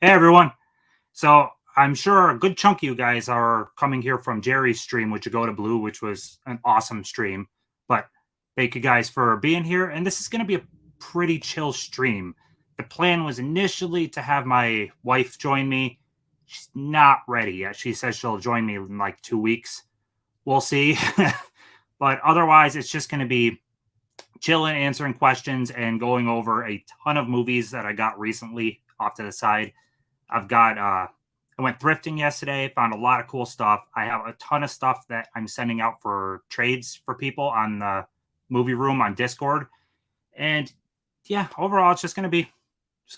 Hey everyone. So I'm sure a good chunk of you guys are coming here from Jerry's stream, which you go to Blue, which was an awesome stream. But thank you guys for being here. And this is going to be a pretty chill stream. The plan was initially to have my wife join me. She's not ready yet. She says she'll join me in like 2 weeks. We'll see. But otherwise, it's just going to be chilling, answering questions, and going over a ton of movies that I got recently off to the side. I went thrifting yesterday, found a lot of cool stuff. I have a ton of stuff that I'm sending out for trades for people on the movie room on Discord. And yeah, overall it's just gonna be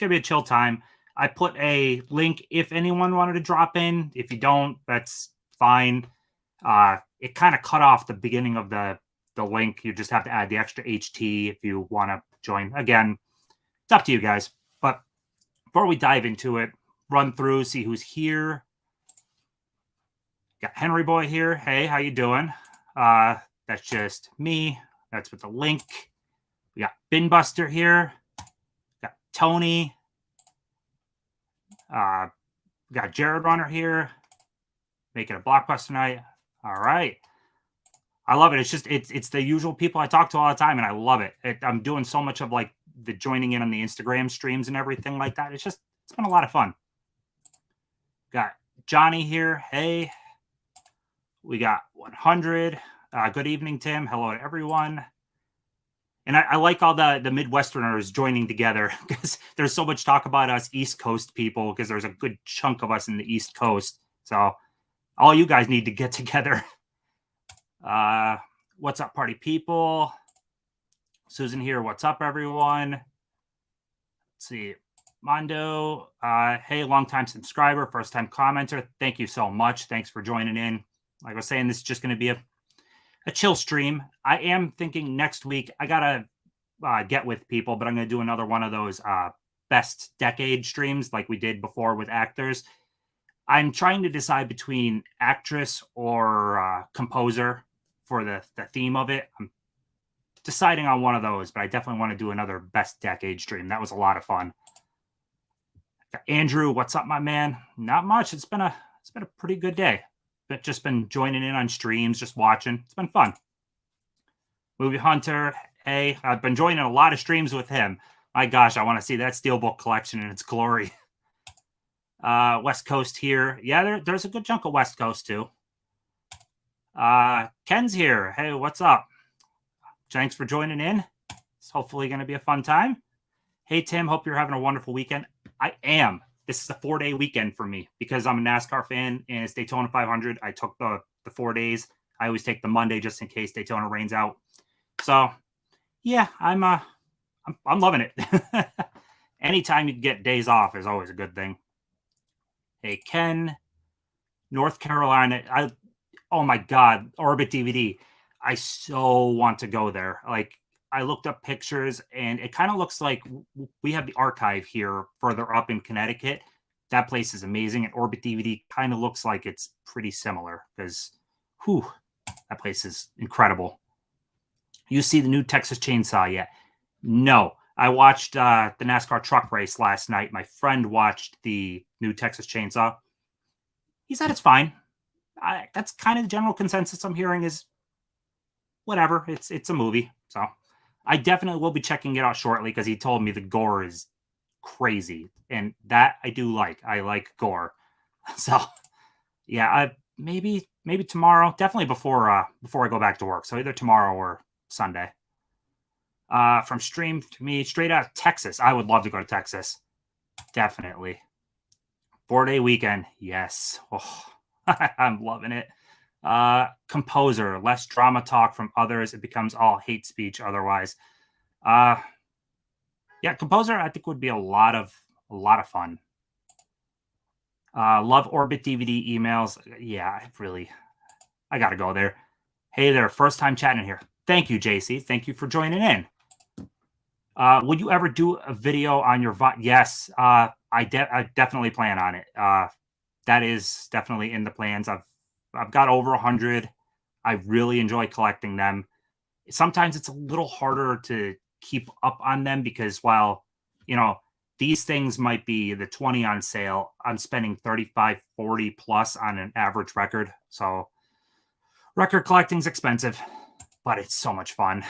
a chill time. I put a link if anyone wanted to drop in. If you don't, that's fine. It kind of cut off the beginning of the link. You just have to add the extra HT if you want to join. Again, it's up to you guys. But before we dive into it, run through, see who's here. Got Henry Boy here. Hey, how you doing? That's just me. That's with the link. We got Bin Buster here. Got Tony. We got Jared Runner here. Making a blockbuster night. All right. I love it. It's the usual people I talk to all the time, and I love it. I'm doing so much of like the joining in on the Instagram streams and everything like that. It's been a lot of fun. Got Johnny here. Hey. We got 100. Good evening, Tim. Hello to everyone. And I like all the Midwesterners joining together because there's so much talk about us East Coast people because there's a good chunk of us in the East Coast. So all you guys need to get together. What's up, party people? Susan here. What's up, everyone? Let's see. Mondo. Hey, long-time subscriber, first-time commenter. Thank you so much. Thanks for joining in. Like I was saying, this is just going to be a chill stream. I am thinking next week, I got to get with people, but I'm going to do another one of those best decade streams like we did before with actors. I'm trying to decide between actress or composer for the theme of it. I'm deciding on one of those, but I definitely want to do another best decade stream. That was a lot of fun. Andrew, what's up, my man? Not much. It's been a pretty good day. But just been joining in on streams, just watching. It's been fun. Movie Hunter, hey, I've been joining a lot of streams with him. My gosh, I want to see that Steelbook collection in its glory. West Coast here. Yeah, there's a good chunk of West Coast too. Ken's here. Hey, what's up? Thanks for joining in. It's hopefully going to be a fun time. Hey, Tim, hope you're having a wonderful weekend. I am. This is a 4-day weekend for me because I'm a NASCAR fan and it's Daytona 500. I took the 4 days. I always take the Monday just in case Daytona rains out. So, yeah, I'm loving it. Anytime you get days off is always a good thing. Hey, Ken, North Carolina. Oh my God, Orbit DVD. I so want to go there. Like, I looked up pictures and it kind of looks like we have the archive here further up in Connecticut. That place is amazing. And Orbit DVD kind of looks like it's pretty similar because, that place is incredible. You see the new Texas Chainsaw yet? No. I watched the NASCAR truck race last night. My friend watched the new Texas Chainsaw. He said it's fine. That's kind of the general consensus I'm hearing is whatever. It's a movie. So I definitely will be checking it out shortly because he told me the gore is crazy. And that I do like. I like gore. So yeah, maybe tomorrow. Definitely before I go back to work. So either tomorrow or Sunday. From stream to me, straight out of Texas. I would love to go to Texas. Definitely. 4-day weekend. Yes. Oh, I'm loving it. Composer, less drama talk from others. It becomes all hate speech otherwise. Yeah, composer, I think would be a lot of fun. Love Orbit DVD emails. Yeah, I gotta go there. Hey there, first time chatting here. Thank you, JC. Thank you for joining in. Would you ever do a video on your Yes, I definitely plan on it. That is definitely in the plans. I've got over 100. I really enjoy collecting them. Sometimes it's a little harder to keep up on them because while, these things might be the 20 on sale. I'm spending 35, 40 plus on an average record. So record collecting's expensive, but it's so much fun.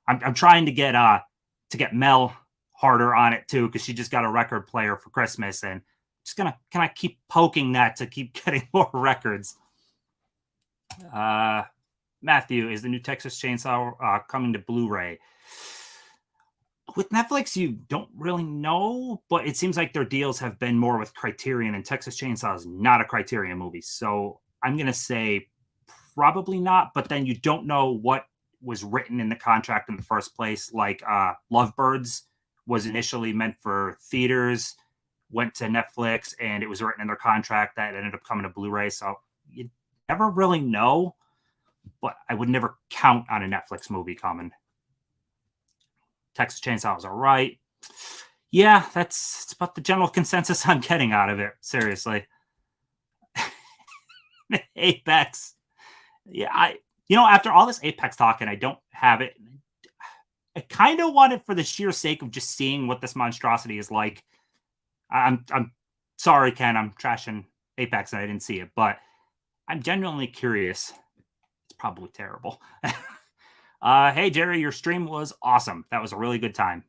I'm trying to get Mel harder on it too, because she just got a record player for Christmas, and just gonna kind of keep poking that to keep getting more records. Matthew, is the new Texas Chainsaw coming to Blu-ray? With Netflix, you don't really know, but it seems like their deals have been more with Criterion, and Texas Chainsaw is not a Criterion movie. So I'm going to say probably not, but then you don't know what was written in the contract in the first place. Like Lovebirds was initially meant for theaters, went to Netflix, and it was written in their contract that ended up coming to Blu-ray. So you never really know, but I would never count on a Netflix movie coming. Texas Chainsaw is all right. Yeah, that's about the general consensus I'm getting out of it. Seriously. Apex. Yeah, after all this Apex talk, and I don't have it, I kind of want it for the sheer sake of just seeing what this monstrosity is like. I'm sorry, Ken, I'm trashing Apex and I didn't see it, but I'm genuinely curious. It's probably terrible. Hey, Jerry, your stream was awesome. That was a really good time.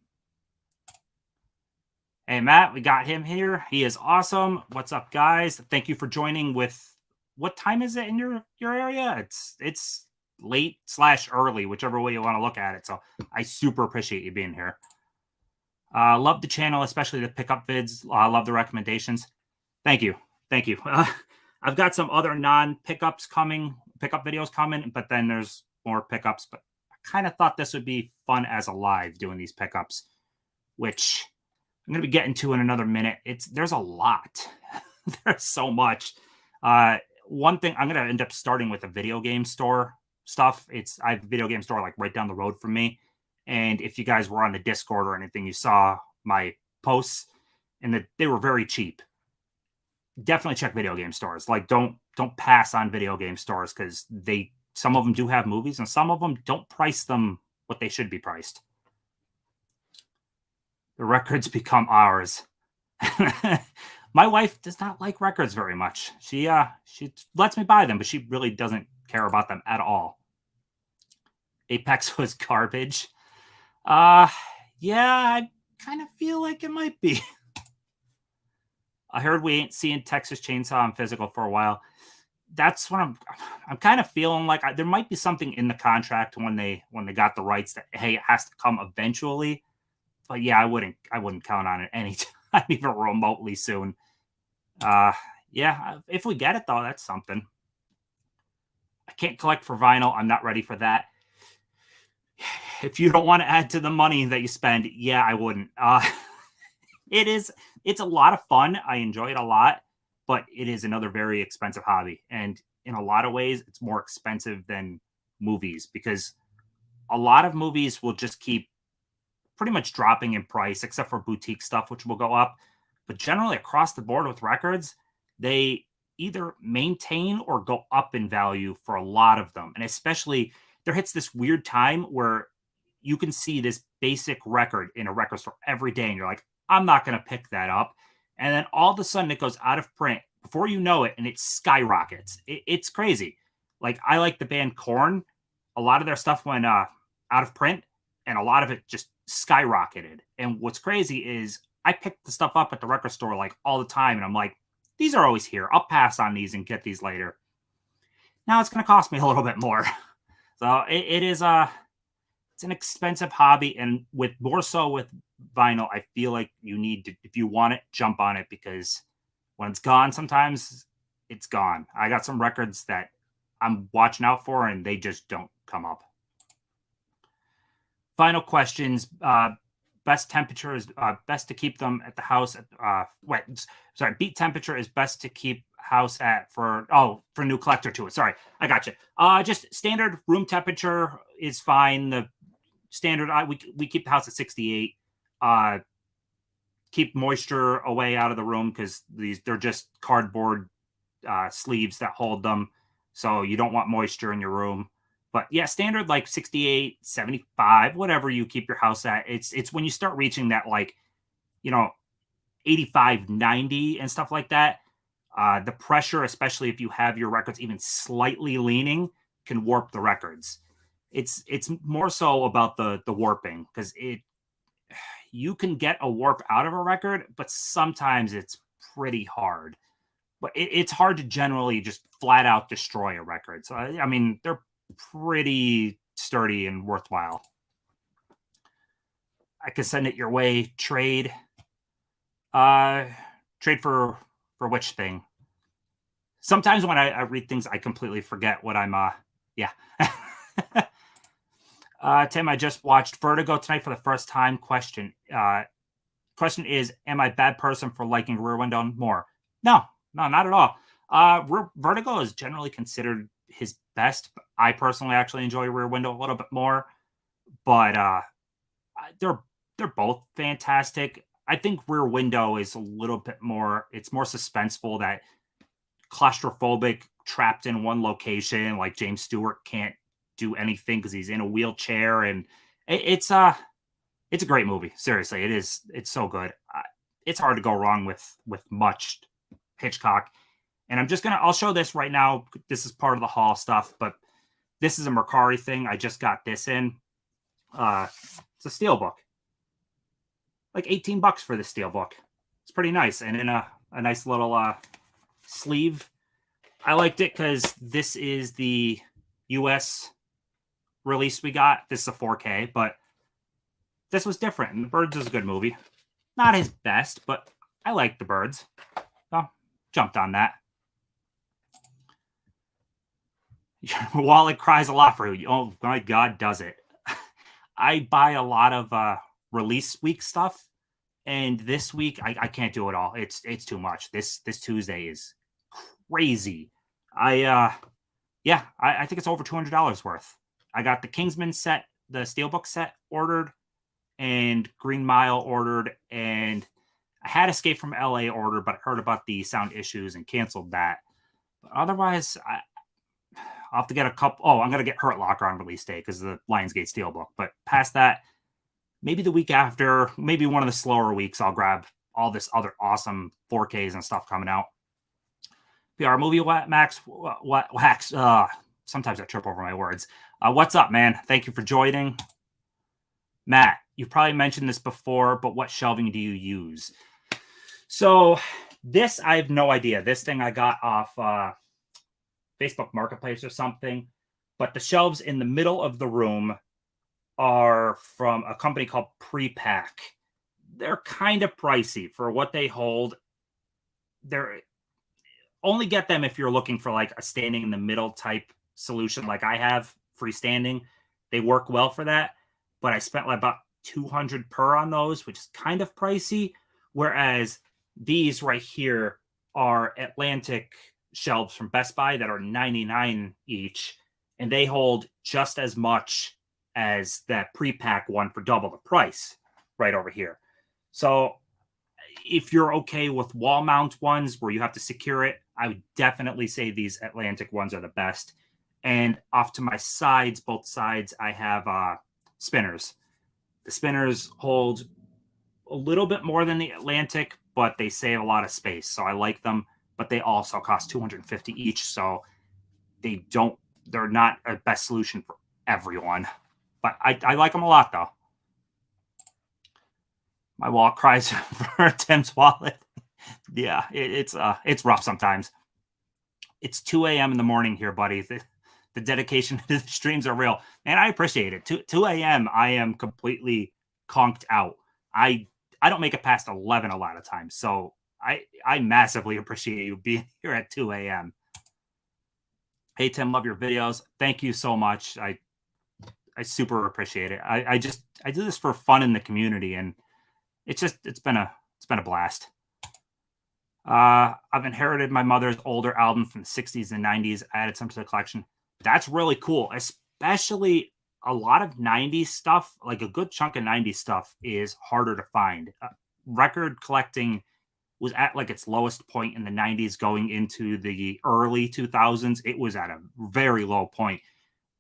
Hey, Matt, we got him here. He is awesome. What's up, guys? Thank you for joining with, what time is it in your area? It's late/early, whichever way you want to look at it. So I super appreciate you being here. Love the channel, especially the pickup vids. Love the recommendations. Thank you. I've got some other pickup videos coming, but then there's more pickups. But I kind of thought this would be fun as a live doing these pickups, which I'm going to be getting to in another minute. There's a lot. There's so much. One thing, I'm going to end up starting with a video game store stuff. I have a video game store like right down the road from me. And if you guys were on the Discord or anything, you saw my posts, and they were very cheap. Definitely check video game stores. Like, don't pass on video game stores, because some of them do have movies, and some of them don't price them what they should be priced. The records become ours. My wife does not like records very much. She lets me buy them, but she really doesn't care about them at all. Apex was garbage. Yeah, I kind of feel like it might be. I heard we ain't seeing Texas Chainsaw in physical for a while. That's what I'm kind of feeling like. There might be something in the contract when they got the rights that, hey, it has to come eventually. But yeah, I wouldn't count on it anytime, even remotely soon. Yeah, if we get it though, that's something. I can't collect for vinyl. I'm not ready for that. If you don't want to add to the money that you spend, yeah, I wouldn't. It's a lot of fun. I enjoy it a lot, but it is another very expensive hobby. And in a lot of ways, it's more expensive than movies, because a lot of movies will just keep pretty much dropping in price, except for boutique stuff, which will go up. But generally across the board with records, they either maintain or go up in value for a lot of them. And especially there hits this weird time where you can see this basic record in a record store every day, and you're like, I'm not going to pick that up. And then all of a sudden it goes out of print before you know it, and it skyrockets. It's crazy. Like, I like the band Korn. A lot of their stuff went out of print, and a lot of it just skyrocketed. And what's crazy is I pick the stuff up at the record store like all the time, and I'm like, these are always here. I'll pass on these and get these later. Now it's going to cost me a little bit more. So it's an expensive hobby, and more so with vinyl, I feel like you need to, if you want it, jump on it, because when it's gone, sometimes it's gone. I got some records that I'm watching out for, and they just don't come up. Final questions. Best temperature is best to keep them at the house. Beat temperature is best to keep house at for new collector to it. Sorry, I got you. Just standard room temperature is fine. The standard, we keep the house at 68. Keep moisture away out of the room, because they're just cardboard sleeves that hold them, so you don't want moisture in your room. But yeah, standard like 68, 75, whatever you keep your house at. It's when you start reaching that like you know, 85, 90 and stuff like that. The pressure, especially if you have your records even slightly leaning, can warp the records. It's more so about the warping, because you can get a warp out of a record, but sometimes it's pretty hard. But it's hard to generally just flat out destroy a record. So I mean, they're pretty sturdy and worthwhile. I can send it your way. Trade. Trade for which thing? Sometimes when I read things, I completely forget what I'm. Yeah. Tim, I just watched Vertigo tonight for the first time. Question is, am I a bad person for liking Rear Window more? No, not at all. Vertigo is generally considered his best. I personally actually enjoy Rear Window a little bit more, but they're both fantastic. I think Rear Window is a little bit more. It's more suspenseful, that claustrophobic, trapped in one location. Like James Stewart can't do anything because he's in a wheelchair, and it's a great movie. Seriously, it is. It's so good. It's hard to go wrong with much Hitchcock. And I'll show this right now. This is part of the haul stuff, but this is a Mercari thing. I just got this in. It's a Steelbook. Like $18 for the Steelbook. It's pretty nice, and in a nice little sleeve. I liked it because this is the US release we got. This is a 4K, but this was different. And The Birds is a good movie. Not his best, but I like The Birds. So jumped on that. Your wallet cries a lot for you. Oh my God, does it? I buy a lot of release week stuff, and this week I can't do it all. It's too much. This Tuesday is crazy. I think it's over $200 worth. I got the Kingsman set, the Steelbook set ordered, and Green Mile ordered, and I had Escape from LA ordered, but I heard about the sound issues and canceled that. But otherwise, I'll have to get a couple. Oh, I'm going to get Hurt Locker on release day because of the Lionsgate Steelbook. But past that, maybe the week after, maybe one of the slower weeks, I'll grab all this other awesome 4Ks and stuff coming out. PR Movie Max Wax. Sometimes I trip over my words. What's up, man? Thank you for joining. Matt, you've probably mentioned this before, but what shelving do you use? So this, I have no idea. This thing I got off Facebook Marketplace or something, but the shelves in the middle of the room are from a company called Pre-Pack. They're kind of pricey for what they hold. They're only get them if you're looking for like a standing in the middle type solution like I have, freestanding. They work well for that, but I spent like about $200 per on those, which is kind of pricey. Whereas these right here are Atlantic shelves from Best Buy that are $99 each, and they hold just as much as that Pre-Pack one for double the price right over here. So if you're okay with wall mount ones where you have to secure it, I would definitely say these Atlantic ones are the best. And off to my sides, both sides, I have spinners. The spinners hold a little bit more than the Atlantic, but they save a lot of space. So I like them, but they also cost $250 each. So they're not a best solution for everyone. But I like them a lot, though. My wallet cries for Tim's wallet. Yeah, it's rough sometimes. It's 2 a.m. in the morning here, buddy. The dedication to the streams are real. And I appreciate it. 2 a.m., I am completely conked out. I don't make it past 11 a lot of times. So I massively appreciate you being here at 2 a.m. Hey, Tim, love your videos. Thank you so much. I super appreciate it. I do this for fun in the community, and it's been a blast. I've inherited my mother's older album from the 60s and 90s. I added some to the collection. That's really cool, especially a lot of 90s stuff. Like a good chunk of 90s stuff is harder to find. Record collecting was at like its lowest point in the 90s going into the early 2000s. It was at a very low point.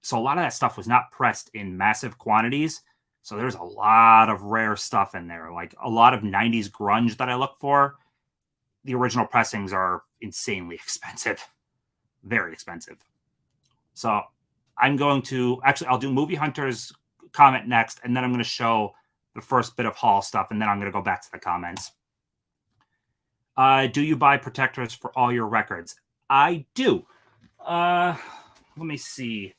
So a lot of that stuff was not pressed in massive quantities. So there's a lot of rare stuff in there, like a lot of 90s grunge that I look for. The original pressings are insanely expensive, very expensive. So I'm going to actually, I'll do Movie Hunter's comment next, and then I'm going to show the first bit of haul stuff, and then I'm going to go back to the comments. Do you buy protectors for all your records? I do. Let me see.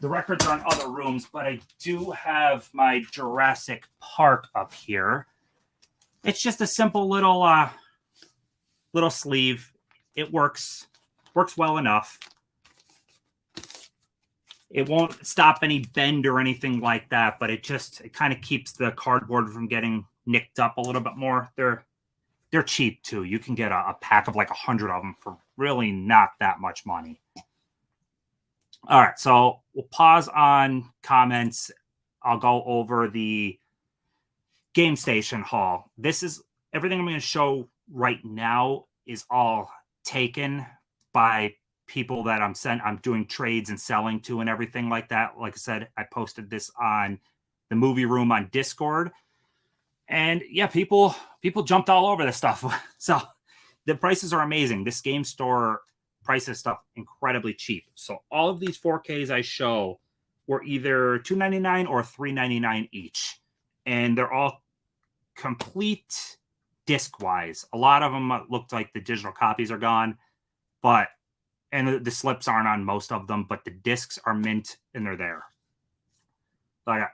The records are in other rooms, but I do have my Jurassic Park up here. It's just a simple little sleeve. It works well enough. It won't stop any bend or anything like that, but it kind of keeps the cardboard from getting nicked up a little bit more. They're cheap too. You can get a pack of like 100 of them for really not that much money. All right, so we'll pause on comments. I'll go over the Game Station haul. This is everything I'm going to show right now is all taken by people that I'm doing trades and selling to and everything like that. Like I said, I posted this on the movie room on Discord. And yeah, people jumped all over this stuff. So the prices are amazing. This game store prices stuff incredibly cheap. So all of these 4Ks I show were either $2.99 or $3.99 each. And they're all complete disc-wise. A lot of them looked like the digital copies are gone, and the slips aren't on most of them, but the discs are mint and they're there. So I got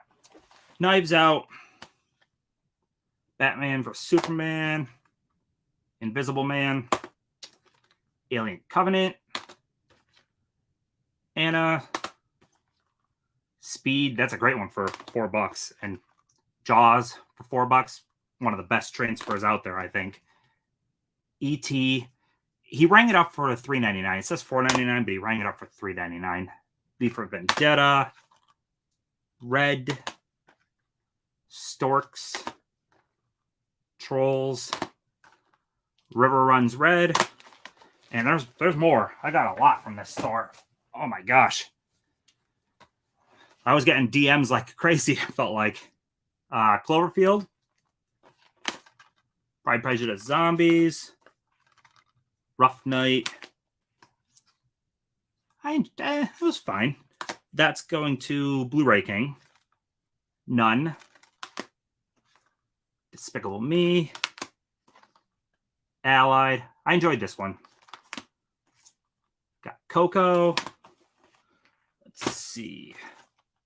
Knives Out, Batman vs. Superman, Invisible Man, Alien Covenant, Anna, Speed. That's a great one for $4, and Jaws for $4. One of the best transfers out there, I think. E.T. He rang it up for $3.99. It says $4.99, but he rang it up for $3.99. V for Vendetta, Red, Storks, Trolls, River Runs Red, and there's more. I got a lot from this store. Oh my gosh. I was getting DMs like crazy, it felt like. Cloverfield, Pride, Prejudice, Zombies, Rough Night. It was fine. That's going to Blu-ray King. None. Despicable Me. Allied. I enjoyed this one. Got Coco. Let's see.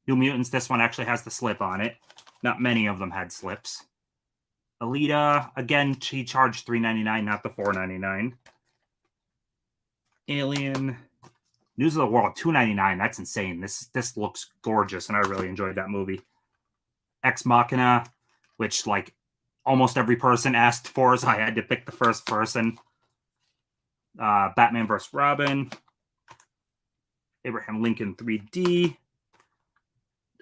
New Mutants. This one actually has the slip on it. Not many of them had slips. Alita. Again, she charged $3.99, not the $4.99. Alien. News of the World, $2.99. That's insane. This looks gorgeous, and I really enjoyed that movie. Ex Machina, which like almost every person asked for, so I had to pick the first person. Batman vs. Robin. Abraham Lincoln 3D.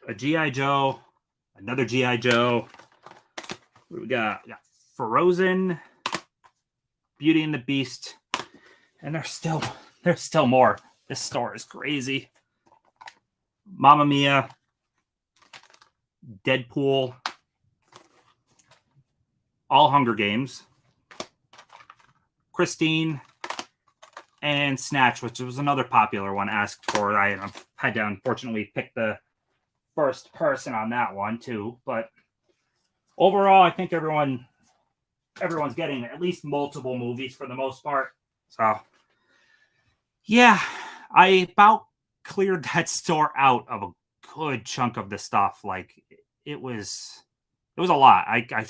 A G.I. Joe. Another G.I. Joe. We got Frozen. Beauty and the Beast. And there's still more. This store is crazy. Mamma Mia. Deadpool. All Hunger Games. Christine. And Snatch, which was another popular one asked for. I had to unfortunately pick the first person on that one too. But overall, I think everyone's getting at least multiple movies for the most part. So yeah, I about cleared that store out of a good chunk of the stuff. Like it was a lot. I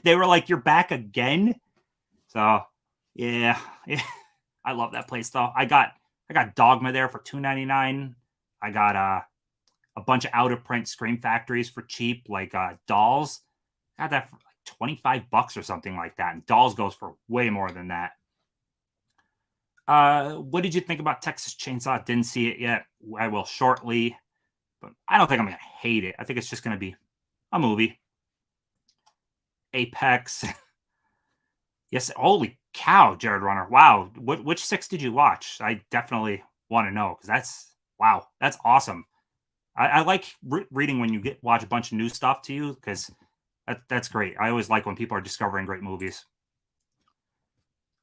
they were like, "You're back again?" So yeah. I love that place though. I got Dogma there for $2.99. I got a bunch of out of print Scream Factories for cheap, like Dolls. I got that for like $25 or something like that. And Dolls goes for way more than that. What did you think about Texas Chainsaw? Didn't see it yet. I will shortly, but I don't think I'm gonna hate it. I think it's just gonna be a movie. Apex. Yes, holy cow, Jared Runner. Wow. Which 6 did you watch? I definitely want to know, because that's awesome. I like reading when you watch a bunch of new stuff to you, because that's great. I always like when people are discovering great movies.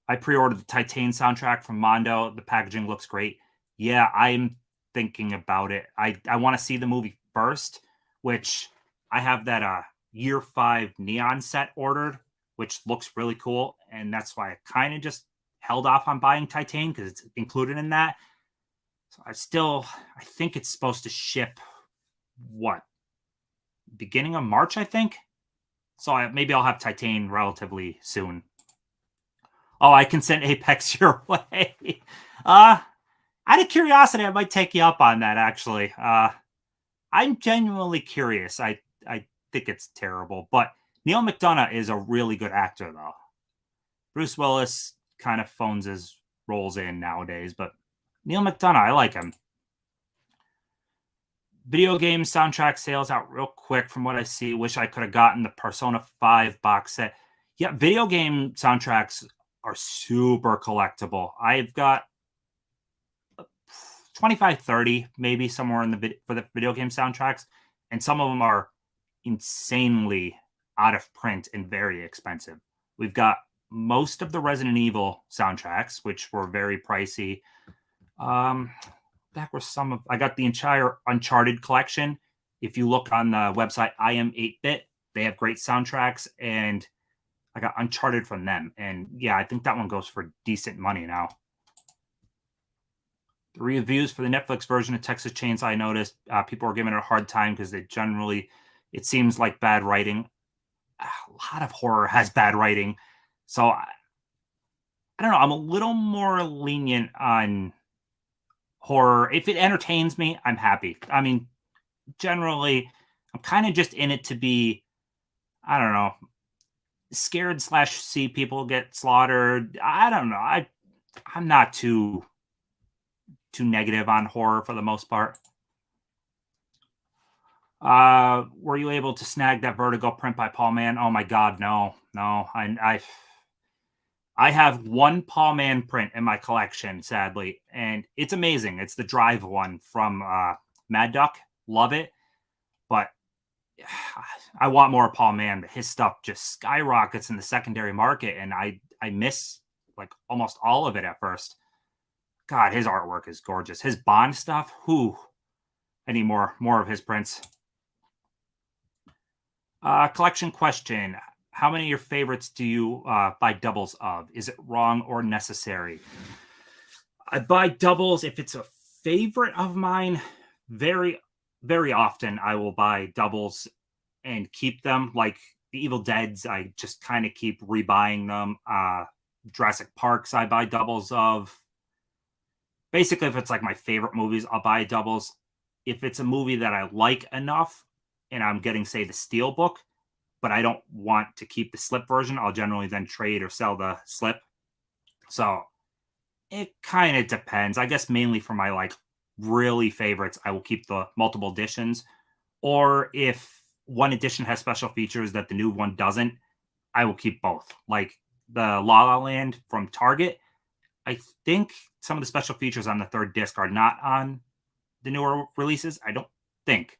I pre-ordered the Titan soundtrack from Mondo. The packaging looks great. Yeah, I'm thinking about it. I want to see the movie first, which I have that year 5 neon set ordered, which looks really cool, and that's why I kind of just held off on buying Titan because it's included in that. So I think it's supposed to ship what, beginning of March, I think. So maybe I'll have Titan relatively soon. Oh, I can send Apex your way. Out of curiosity, I might take you up on that. Actually, I'm genuinely curious. I think it's terrible, but Neil McDonough is a really good actor, though. Bruce Willis kind of phones his roles in nowadays, but Neil McDonough, I like him. Video game soundtrack sales out real quick from what I see. Wish I could have gotten the Persona 5 box set. Yeah, video game soundtracks are super collectible. I've got 25, 30, maybe somewhere in for the video game soundtracks, and some of them are insanely out of print and very expensive. We've got most of the Resident Evil soundtracks, which were very pricey. Back with some of, I got the entire Uncharted collection. If you look on the website I Am 8-Bit, they have great soundtracks, and I got Uncharted from them. And yeah, I think that one goes for decent money now. The reviews for the Netflix version of Texas Chainsaw, I noticed people were giving it a hard time because it seems like bad writing. A lot of horror has bad writing. So I don't know. I'm a little more lenient on horror. If it entertains me, I'm happy. I mean, generally, I'm kind of just in it to be, I don't know, scared / see people get slaughtered. I don't know. I'm not too negative on horror for the most part. Were you able to snag that Vertigo print by Paul Mann? Oh my God, no. I have one Paul Mann print in my collection, sadly, and it's amazing. It's the Drive one from Mad Duck. Love it, but I want more Paul Mann. His stuff just skyrockets in the secondary market, and I miss like almost all of it at first. God, his artwork is gorgeous. His Bond stuff, I need more of his prints. Collection question. How many of your favorites do you buy doubles of? Is it wrong or necessary? I buy doubles if it's a favorite of mine. Very, very often I will buy doubles and keep them. Like the Evil Deads, I just kind of keep rebuying them. Jurassic Parks, I buy doubles of. Basically, if it's like my favorite movies, I'll buy doubles. If it's a movie that I like enough and I'm getting, say, the Steelbook, but I don't want to keep the slip version, I'll generally then trade or sell the slip. So it kind of depends. I guess mainly for my like really favorites, I will keep the multiple editions. Or if one edition has special features that the new one doesn't, I will keep both. Like the La La Land from Target, I think some of the special features on the third disc are not on the newer releases. I don't think.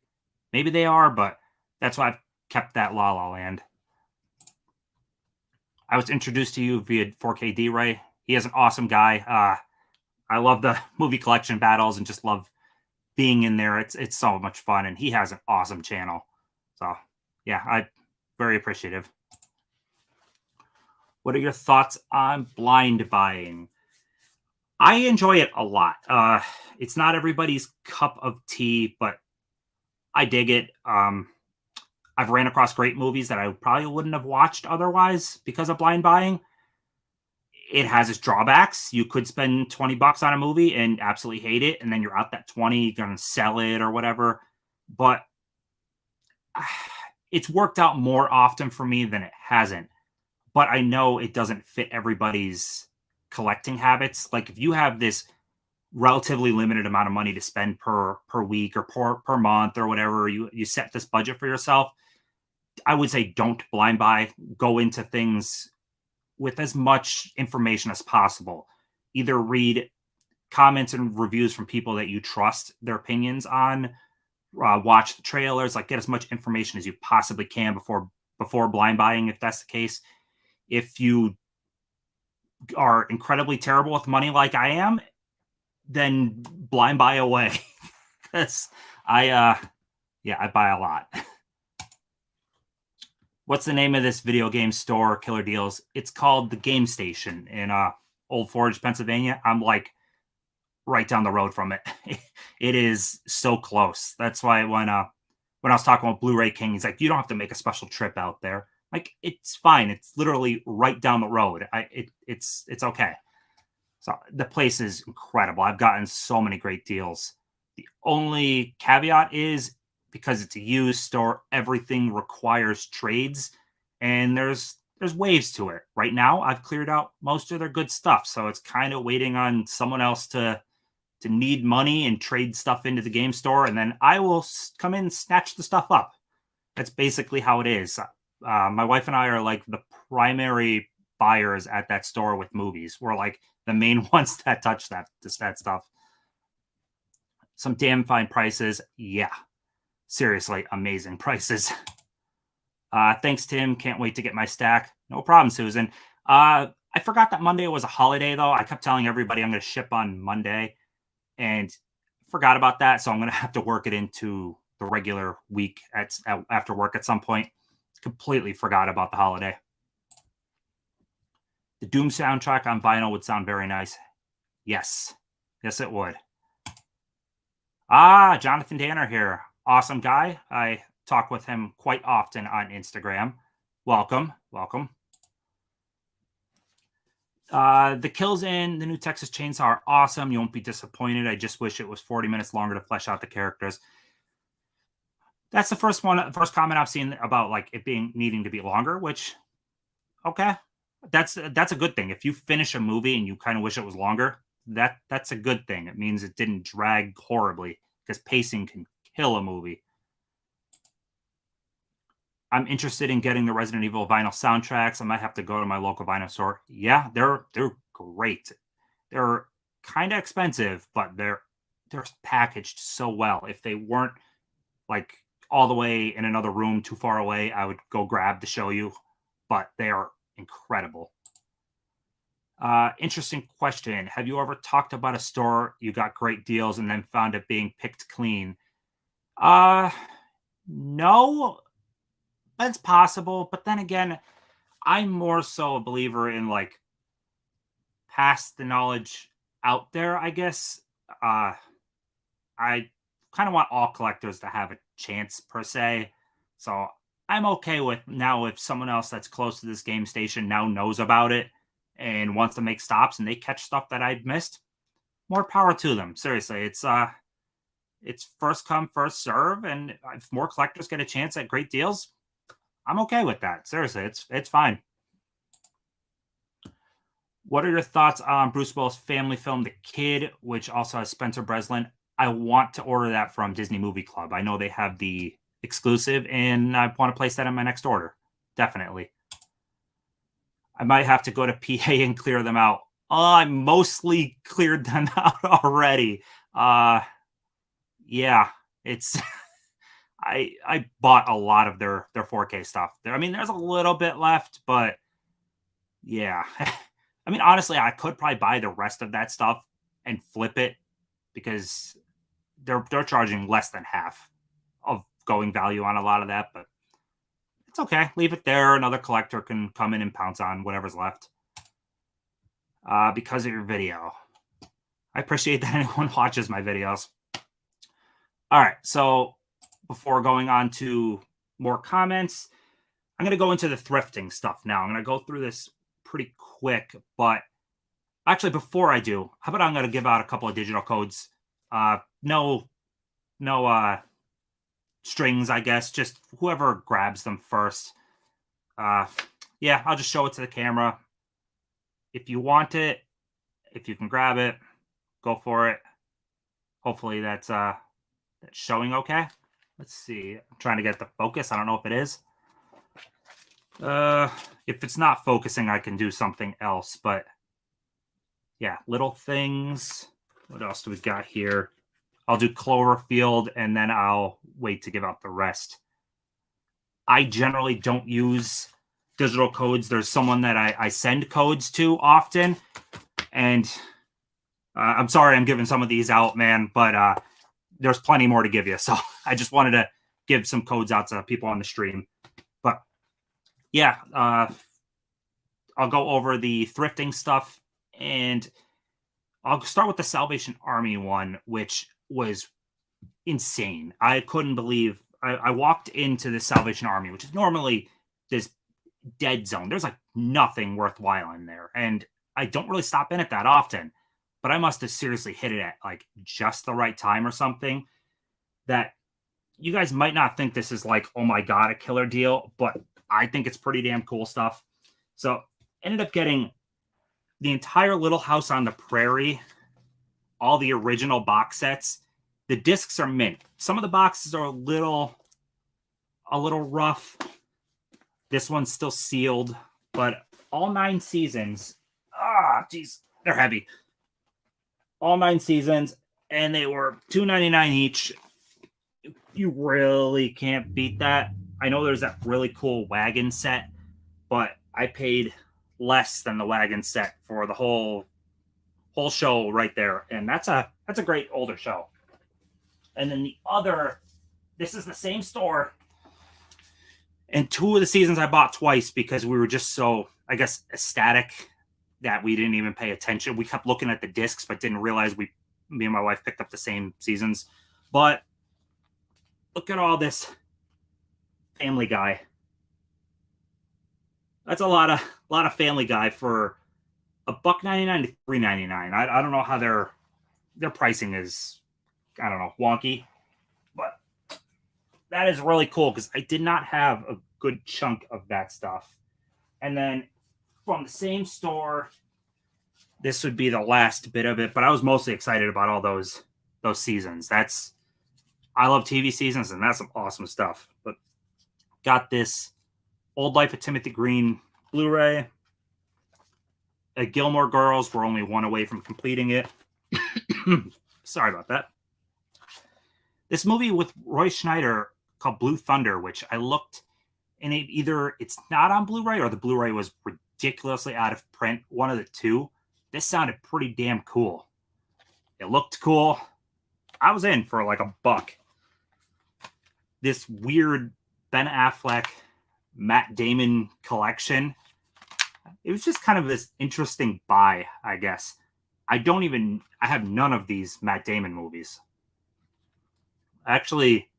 Maybe they are, but that's why I've kept that La La Land. I was introduced to you via 4K D-Ray. He is an awesome guy. I love the movie collection battles and just love being in there. It's so much fun, and he has an awesome channel. So yeah, I'm very appreciative. What are your thoughts on blind buying? I enjoy it a lot. It's not everybody's cup of tea, but I dig it. I've ran across great movies that I probably wouldn't have watched otherwise because of blind buying. It has its drawbacks. You could spend $20 on a movie and absolutely hate it, and then you're out that 20, you're going to sell it or whatever. But it's worked out more often for me than it hasn't. But I know it doesn't fit everybody's collecting habits. Like if you have this relatively limited amount of money to spend per week or per month or whatever, you set this budget for yourself, I would say don't blind buy. Go into things with as much information as possible. Either read comments and reviews from people that you trust their opinions on, watch the trailers, like get as much information as you possibly can before blind buying, if that's the case. If you are incredibly terrible with money like I am, then blind buy away. Because I buy a lot. What's the name of this video game store, Killer Deals? It's called the Game Station in Old Forge, Pennsylvania. I'm like right down the road from it. It is so close. That's why when I was talking with Blu-ray King, he's like, you don't have to make a special trip out there. Like, it's fine. It's literally right down the road. It's okay. So the place is incredible. I've gotten so many great deals. The only caveat is because it's a used store, everything requires trades, and there's waves to it. Right now, I've cleared out most of their good stuff, so it's kind of waiting on someone else to need money and trade stuff into the game store, and then I will come in and snatch the stuff up. That's basically how it is. My wife and I are like the primary buyers at that store with movies. We're like the main ones that touch that stuff. Some damn fine prices. Yeah. Seriously, amazing prices. Thanks, Tim. Can't wait to get my stack. No problem, Susan. I forgot that Monday was a holiday, though. I kept telling everybody I'm going to ship on Monday and forgot about that. So I'm going to have to work it into the regular week after work at some point. Completely forgot about the holiday. The Doom soundtrack on vinyl would sound very nice. Yes. Yes, it would. Jonathan Danner here. Awesome guy. I talk with him quite often on Instagram. Welcome. The kills in the new Texas Chainsaw are awesome. You won't be disappointed. I just wish it was 40 minutes longer to flesh out the characters. That's the first comment I've seen about like it needing to be longer, which, okay, that's a good thing. If you finish a movie and you kind of wish it was longer, that's a good thing. It means it didn't drag horribly, because pacing can kill a movie. I'm interested in getting the Resident Evil vinyl soundtracks. I might have to go to my local vinyl store. Yeah, they're great. They're kind of expensive, but they're packaged so well. If they weren't like all the way in another room too far away, I would go grab to show you. But they are incredible. Interesting question. Have you ever talked about a store you got great deals and then found it being picked clean? No, that's possible. But then again, I'm more so a believer in like pass the knowledge out there, I guess. I kind of want all collectors to have a chance per se. So I'm okay with now if someone else that's close to this game station now knows about it and wants to make stops and they catch stuff that I've missed, more power to them. Seriously, it's first come, first serve, and if more collectors get a chance at great deals, I'm okay with that. Seriously, it's fine. What are your thoughts on Bruce Willis' family film, The Kid, which also has Spencer Breslin? I want to order that from Disney Movie Club. I know they have the exclusive, and I want to place that in my next order. Definitely. I might have to go to PA and clear them out. I mostly cleared them out already. Yeah, it's I bought a lot of their 4K stuff. I mean, there's a little bit left, but yeah. I mean, honestly, I could probably buy the rest of that stuff and flip it because they're charging less than half of going value on a lot of that, but it's okay. Leave it there. Another collector can come in and pounce on whatever's left. Because of your video. I appreciate that anyone watches my videos. All right, so before going on to more comments, I'm going to go into the thrifting stuff now. I'm going to go through this pretty quick, but actually before I do, how about I'm going to give out a couple of digital codes. No strings, I guess, just whoever grabs them first. Yeah, I'll just show it to the camera. If you want it, if you can grab it, go for it. Hopefully that's showing okay. Let's see. I'm trying to get the focus. I don't know if it is. If it's not focusing, I can do something else. But yeah, little things. What else do we got here? I'll do Cloverfield, and then I'll wait to give out the rest. I generally don't use digital codes. There's someone that I send codes to often, and I'm sorry I'm giving some of these out, man, but there's plenty more to give you. So I just wanted to give some codes out to people on the stream. But yeah, I'll go over the thrifting stuff, and I'll start with the Salvation Army one, which was insane. I couldn't believe I walked into the Salvation Army, which is normally this dead zone. There's like nothing worthwhile in there. And I don't really stop in it that often, but I must have seriously hit it at like just the right time or something that you guys might not think this is like, oh my God, a killer deal, but I think it's pretty damn cool stuff. So ended up getting the entire Little House on the Prairie, all the original box sets. The discs are mint. Some of the boxes are a little rough. This one's still sealed, but all 9 seasons. Geez, they're heavy. All 9 seasons, and they were $2.99 each. You really can't beat that. I know there's that really cool wagon set, but I paid less than the wagon set for the whole show right there, and that's a great older show. And then the other, this is the same store, and 2 of the seasons I bought twice because we were just so, I guess, ecstatic that we didn't even pay attention. We kept looking at the discs, but didn't realize me and my wife picked up the same seasons. But look at all this Family Guy. That's a lot of Family Guy for $1.99 to $3.99. I don't know how their pricing is, I don't know, wonky, but that is really cool because I did not have a good chunk of that stuff. And then from the same store, this would be the last bit of it, but I was mostly excited about all those seasons. I love TV seasons, and that's some awesome stuff. But got this Old Life of Timothy Green Blu-ray. Gilmore Girls, we're only one away from completing it. Sorry about that. This movie with Roy Schneider called Blue Thunder, which I looked, and either it's not on Blu-ray or the Blu-ray was ridiculously out of print. One of the two. This sounded pretty damn cool. It looked cool. I was in for like $1. This weird Ben Affleck, Matt Damon collection. It was just kind of this interesting buy, I guess. I have none of these Matt Damon movies. Actually,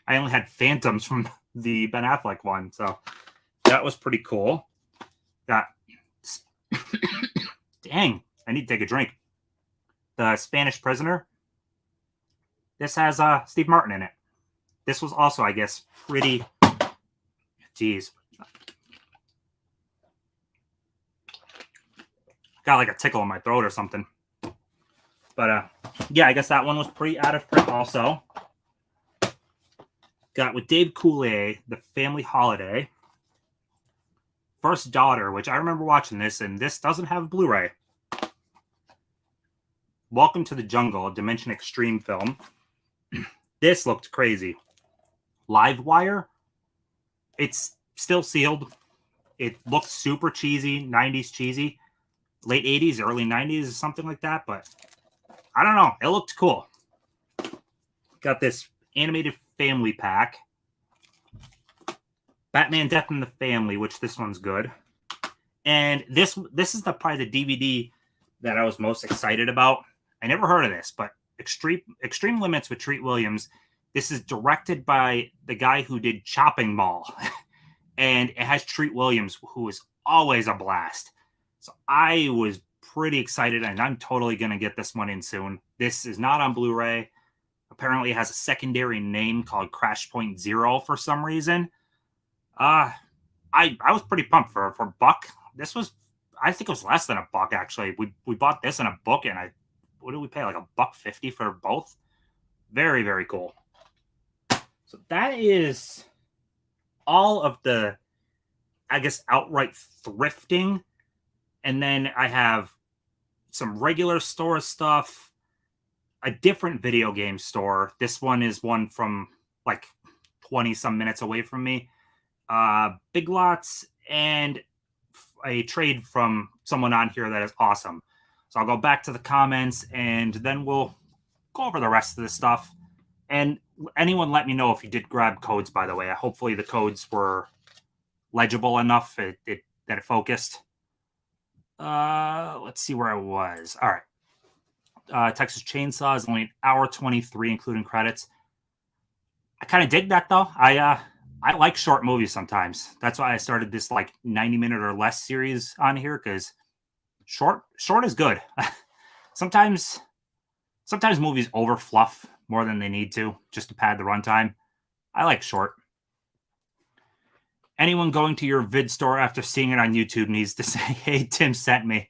I only had Phantoms from the Ben Affleck one, so that was pretty cool. Got dang, I need to take a drink. The Spanish Prisoner. This has Steve Martin in it. This was also, I guess, pretty. Jeez. Got like a tickle in my throat or something. But yeah, I guess that one was pretty out of print also. Got with Dave Coulier, The Family Holiday. First Daughter, which I remember watching this, and this doesn't have Blu-ray. Welcome to the Jungle, a Dimension Extreme film. This looked crazy. Livewire. It's still sealed. It looked super cheesy, 90s cheesy. Late 80s, early 90s, something like that. But I don't know. It looked cool. Got this animated family pack. Batman Death in the Family, which this one's good. And this is probably the DVD that I was most excited about. I never heard of this, but Extreme Limits with Treat Williams. This is directed by the guy who did Chopping Mall. And it has Treat Williams, who is always a blast. So I was pretty excited, and I'm totally going to get this one in soon. This is not on Blu-ray. Apparently it has a secondary name called Crash Point Zero for some reason. I was pretty pumped for $1. This was, I think it was less than $1 actually. We bought this in a book, and what did we pay? Like $1.50 for both? Very, very cool. So that is all of the, I guess, outright thrifting. And then I have some regular store stuff. a different video game store. This one is one from like 20 some minutes away from me. Big Lots and a trade from someone on here that is awesome. So I'll go back to the comments and then we'll go over the rest of the stuff. And anyone let me know if you did grab codes, by the way. Hopefully the codes were legible enough that it focused. Let's see where I was. All right. Texas Chainsaw is only an hour 23, including credits. I kind of dig that though. I like short movies sometimes. That's why I started this like 90-minute or less series on here, because short is good. sometimes movies over fluff more than they need to just to pad the runtime. I like short. Anyone going to your vid store after seeing it on YouTube needs to say, hey, Tim sent me.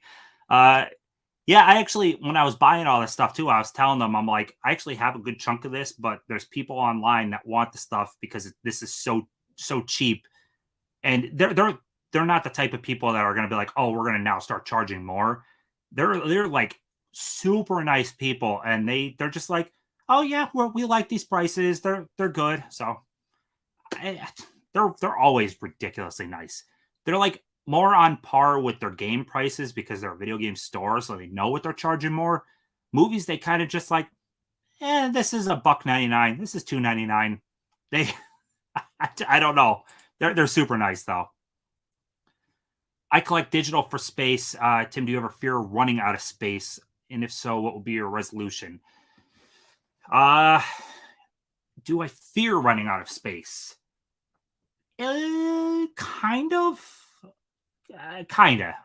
Yeah, I actually, when I was buying all this stuff too, I was telling them, I'm like, I actually have a good chunk of this, but there's people online that want the stuff because this is so cheap. And they're not the type of people that are going to be like, oh, we're going to now start charging more. They're like super nice people, and they're just like, oh yeah, we like these prices. They're good. So they're always ridiculously nice. They're like more on par with their game prices because they're a video game store, so they know what they're charging more. Movies, they kind of just like, this is $1.99. This is $2.99. They, I don't know. They're super nice though. I collect digital for space. Tim, do you ever fear running out of space? And if so, what will be your resolution? Do I fear running out of space? Kind of. Kinda.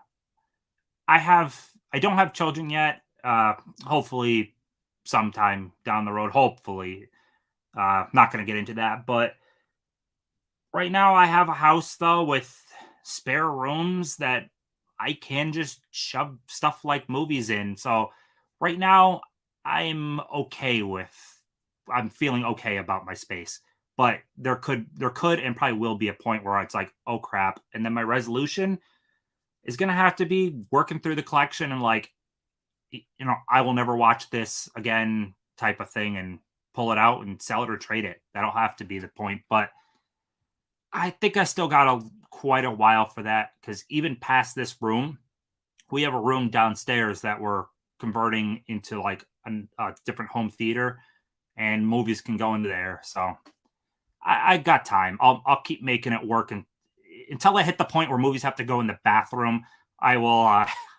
I don't have children yet. Hopefully sometime down the road. Hopefully. Not gonna get into that, but right now I have a house though with spare rooms that I can just shove stuff like movies in. So right now I'm feeling okay about my space. But there could and probably will be a point where it's like, oh crap. And then my resolution is going to have to be working through the collection and like, I will never watch this again type of thing and pull it out and sell it or trade it. That'll have to be the point. But I think I still got quite a while for that, because even past this room, we have a room downstairs that we're converting into like a different home theater, and movies can go into there. So I got time. I'll keep making it work, and until I hit the point where movies have to go in the bathroom, I will.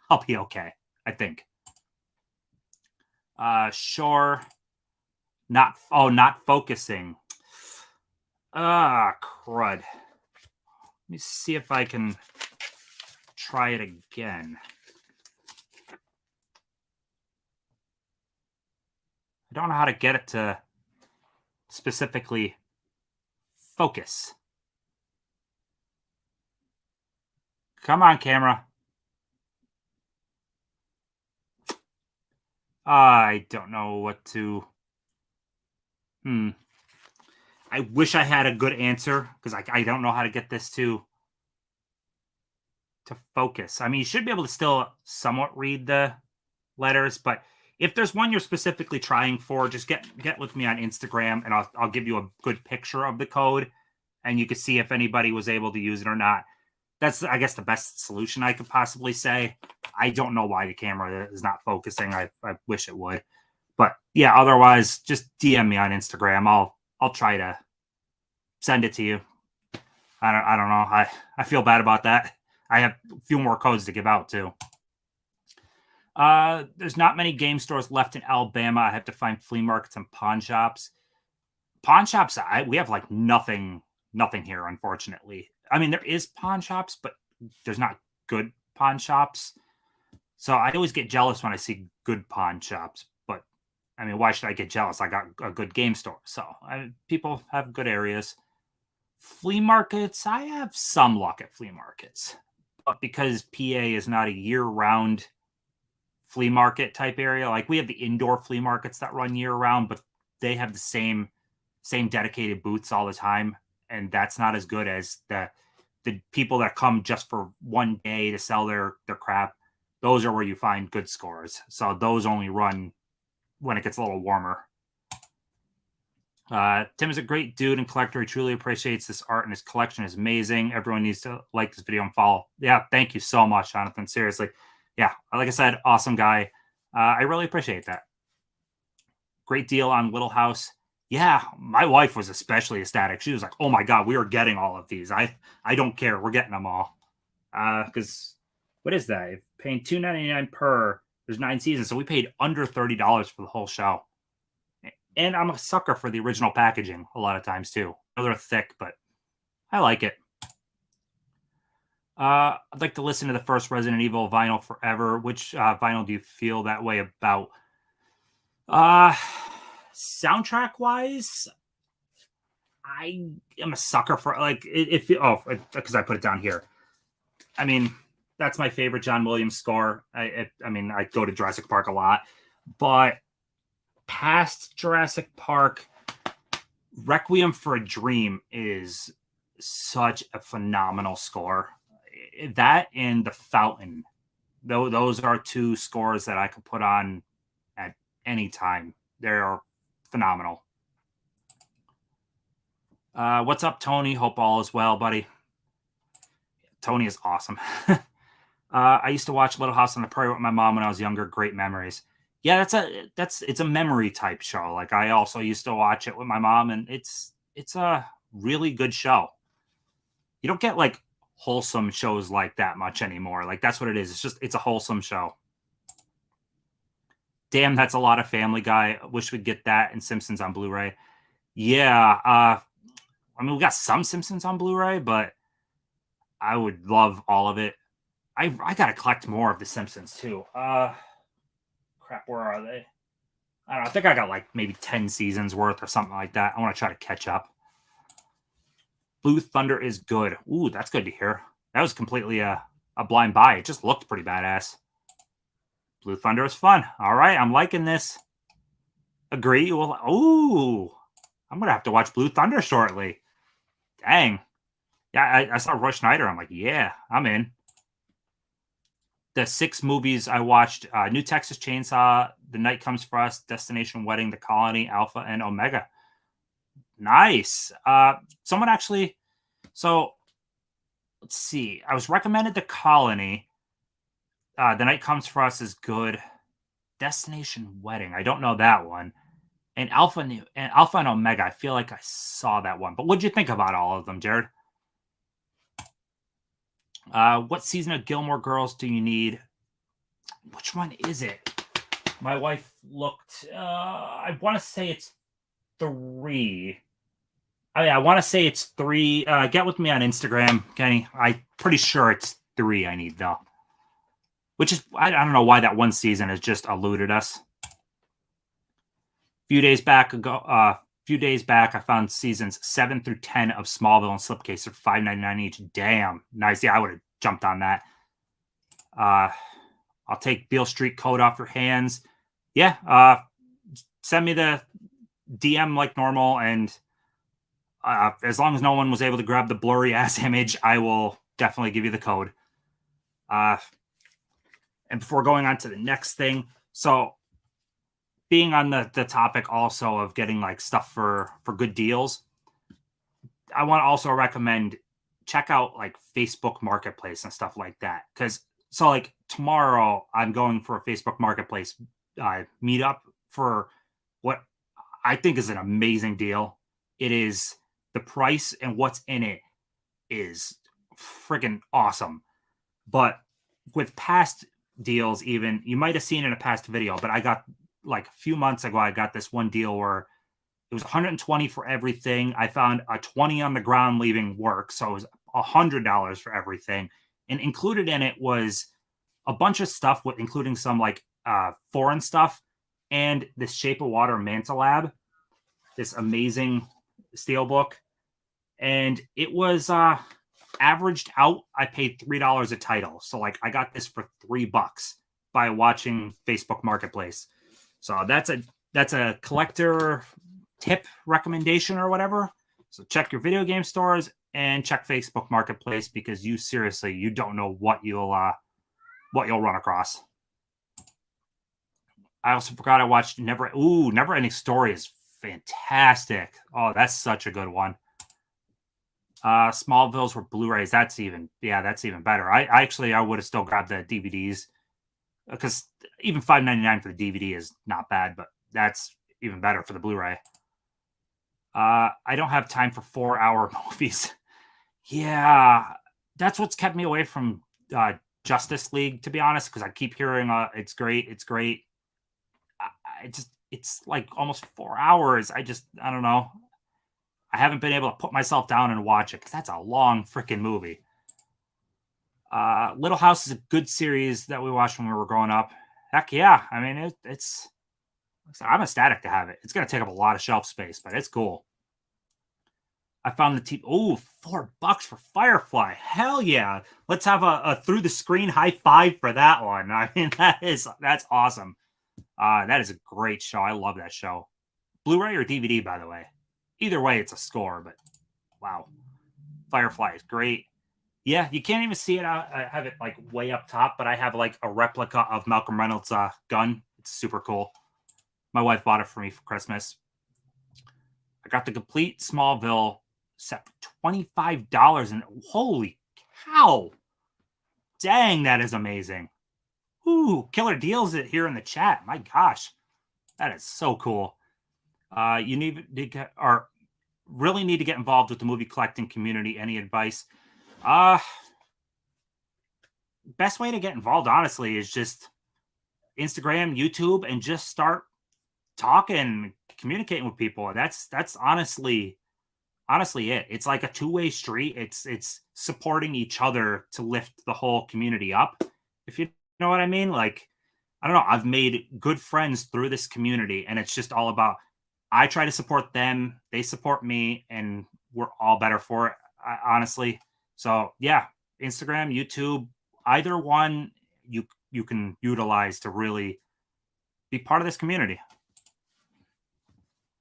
I'll be okay, I think. Sure. Not focusing. Crud. Let me see if I can try it again. I don't know how to get it to specifically focus. Come on, camera. I don't know what to... I wish I had a good answer, because I don't know how to get this to focus. I mean, you should be able to still somewhat read the letters, but if there's one you're specifically trying for, just get with me on Instagram, and I'll give you a good picture of the code, and you can see if anybody was able to use it or not. That's, I guess, the best solution I could possibly say. I don't know why the camera is not focusing. I wish it would. But yeah, otherwise, just DM me on Instagram. I'll try to send it to you. I don't know. I feel bad about that. I have a few more codes to give out too. There's not many game stores left in Alabama. I have to find flea markets and pawn shops. Pawn shops, we have like nothing here, unfortunately. I mean, there is pawn shops, but there's not good pawn shops. So I always get jealous when I see good pawn shops. But I mean, why should I get jealous? I got a good game store. So people have good areas. Flea markets, I have some luck at flea markets. But because PA is not a year-round flea market type area, like we have the indoor flea markets that run year-round, but they have the same dedicated booths all the time. And that's not as good as the people that come just for one day to sell their crap. Those are where you find good scores. So those only run when it gets a little warmer. Tim is a great dude and collector. He truly appreciates this art, and his collection is amazing. Everyone needs to like this video and follow. Yeah, thank you so much, Jonathan. Seriously. Yeah, like I said, awesome guy. I really appreciate that. Great deal on Little House. Yeah, my wife was especially ecstatic. She was like, "Oh my god, we are getting all of these. I don't care. We're getting them all." Because what is that? Paying $2.99 per. There's 9 seasons, so we paid under $30 for the whole show. And I'm a sucker for the original packaging a lot of times too. They're thick, but I like it. I'd like to listen to the first Resident Evil vinyl forever. Which vinyl do you feel that way about? Soundtrack wise, I am a sucker for like if because I put it down here. I mean, that's my favorite John Williams score. I mean, I go to Jurassic Park a lot, but past Jurassic Park, Requiem for a Dream is such a phenomenal score. That and The Fountain, though, those are 2 scores that I could put on at any time. They're phenomenal. What's up, Tony? Hope all is well, buddy. Tony is awesome. I used to watch Little House on the Prairie with my mom when I was younger. Great memories. Yeah, it's a memory type show. Like I also used to watch it with my mom, and it's a really good show. You don't get like wholesome shows like that much anymore. Like that's what it is. It's a wholesome show. Damn, that's a lot of Family Guy. Wish we'd get that and Simpsons on Blu-ray. Yeah, I mean we got some Simpsons on Blu-ray, but I would love all of it. I gotta collect more of the Simpsons too. Crap, where are they? I don't know. I think I got like maybe 10 seasons worth or something like that. I want to try to catch up. Blue Thunder is good. Ooh, that's good to hear. That was completely a blind buy. It just looked pretty badass. Blue Thunder is fun. All right, I'm liking this. Agree. Well, ooh, I'm gonna have to watch Blue Thunder shortly. Dang. Yeah, I saw Roy Schneider. I'm like, yeah, I'm in. The 6 movies I watched: New Texas Chainsaw, The Night Comes for Us, Destination Wedding, The Colony, Alpha, and Omega. Nice. Someone actually. So let's see. I was recommended The Colony. The Night Comes for Us is good. Destination Wedding. I don't know that one. And Alpha and Omega. I feel like I saw that one. But what'd you think about all of them, Jared? What season of Gilmore Girls do you need? Which one is it? My wife looked. I want to say it's 3. I want to say it's 3. Get with me on Instagram, Kenny. I'm pretty sure it's 3 I need, though. Which is, I don't know why that one season has just eluded us. Few days back, I found seasons 7 through 10 of Smallville and Slipcase for $5.99 each. Damn, nice. Yeah, I would have jumped on that. I'll take Beale Street Code off your hands. Yeah, send me the DM like normal, and as long as no one was able to grab the blurry ass image, I will definitely give you the code. And before going on to the next thing, so being on the topic also of getting like stuff for good deals, I want to also recommend check out like Facebook Marketplace and stuff like that. Because so like tomorrow I'm going for a Facebook Marketplace meetup for what I think is an amazing deal. It is the price and what's in it is freaking awesome. But with past deals, even you might have seen in a past video, but I got like a few months ago, I got this one deal where it was $120 for everything. I found a 20 on the ground leaving work. So it was $100 for everything. And included in it was a bunch of stuff, with including some like foreign stuff and this Shape of Water Manta Lab, this amazing Steelbook. And it was averaged out. I paid $3 a title. So like I got this for $3 by watching Facebook Marketplace. So that's a collector tip recommendation or whatever. So check your video game stores and check Facebook Marketplace, because you don't know what you'll run across. I also forgot I watched Never Ending Story is fantastic. Oh, that's such a good one. Smallville's were Blu-rays. That's even better. I would have still grabbed the DVDs because even $5.99 for the DVD is not bad, but that's even better for the Blu-ray. I don't have time for 4-hour movies. Yeah, that's what's kept me away from Justice League, to be honest, because I keep hearing it's great, it's great. It's like almost 4 hours. I don't know. I haven't been able to put myself down and watch it because that's a long freaking movie. Little House is a good series that we watched when we were growing up. Heck yeah. I mean, it's I'm ecstatic to have it. It's going to take up a lot of shelf space, but it's cool. I found the TV. Oh, $4 for Firefly. Hell yeah. Let's have a through the screen high five for that one. I mean, that's awesome. That is a great show. I love that show. Blu-ray or DVD, by the way. Either way, it's a score, but wow. Firefly is great. Yeah, you can't even see it. I have it like way up top, but I have like a replica of Malcolm Reynolds' gun. It's super cool. My wife bought it for me for Christmas. I got the complete Smallville set for $25, and holy cow. Dang, that is amazing. Ooh, killer deals it here in the chat. My gosh, that is so cool. You need to get, or really need to get involved with the movie collecting community. Any advice? Best way to get involved, honestly, is just Instagram, YouTube, and just start talking, communicating with people. That's honestly it. It's like a two-way street. It's supporting each other to lift the whole community up. If you know what I mean? Like, I don't know. I've made good friends through this community, and it's just all about I try to support them, they support me, and we're all better for it, honestly. So yeah, Instagram, YouTube, either one you can utilize to really be part of this community.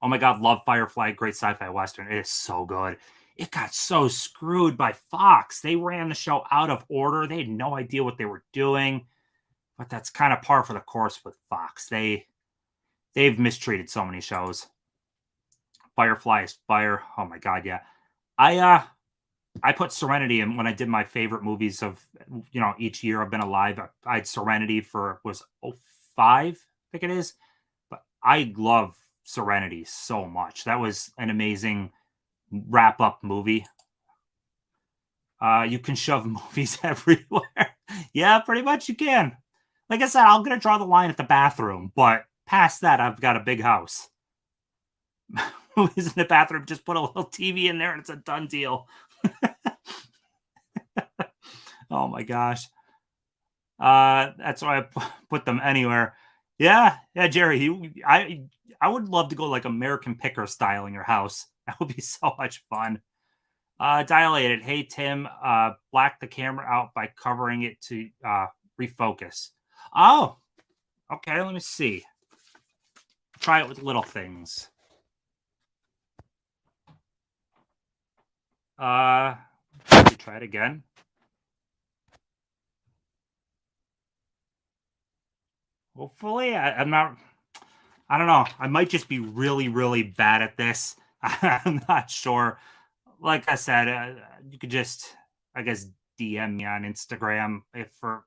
Oh my God, love Firefly, great sci-fi western. It is so good. It got so screwed by Fox. They ran the show out of order. They had no idea what they were doing. But that's kind of par for the course with Fox. They've mistreated so many shows. Firefly is fire. Oh my God, yeah. I put Serenity in when I did my favorite movies of each year I've been alive. I had Serenity for was 05, I think it is. But I love Serenity so much. That was an amazing wrap up movie. You can shove movies everywhere. Yeah, pretty much you can. Like I said, I'm gonna draw the line at the bathroom, but past that, I've got a big house. Movies in the bathroom, just put a little TV in there and it's a done deal. Oh my gosh. That's why I put them anywhere. Yeah, Jerry. I would love to go like American Picker style in your house. That would be so much fun. Dilated. Hey Tim, black the camera out by covering it to refocus. Oh, okay. Let me see. Try it with little things. Try it again. Hopefully, I'm not. I don't know. I might just be really, really bad at this. I'm not sure. Like I said, you could just, I guess, DM me on Instagram if for.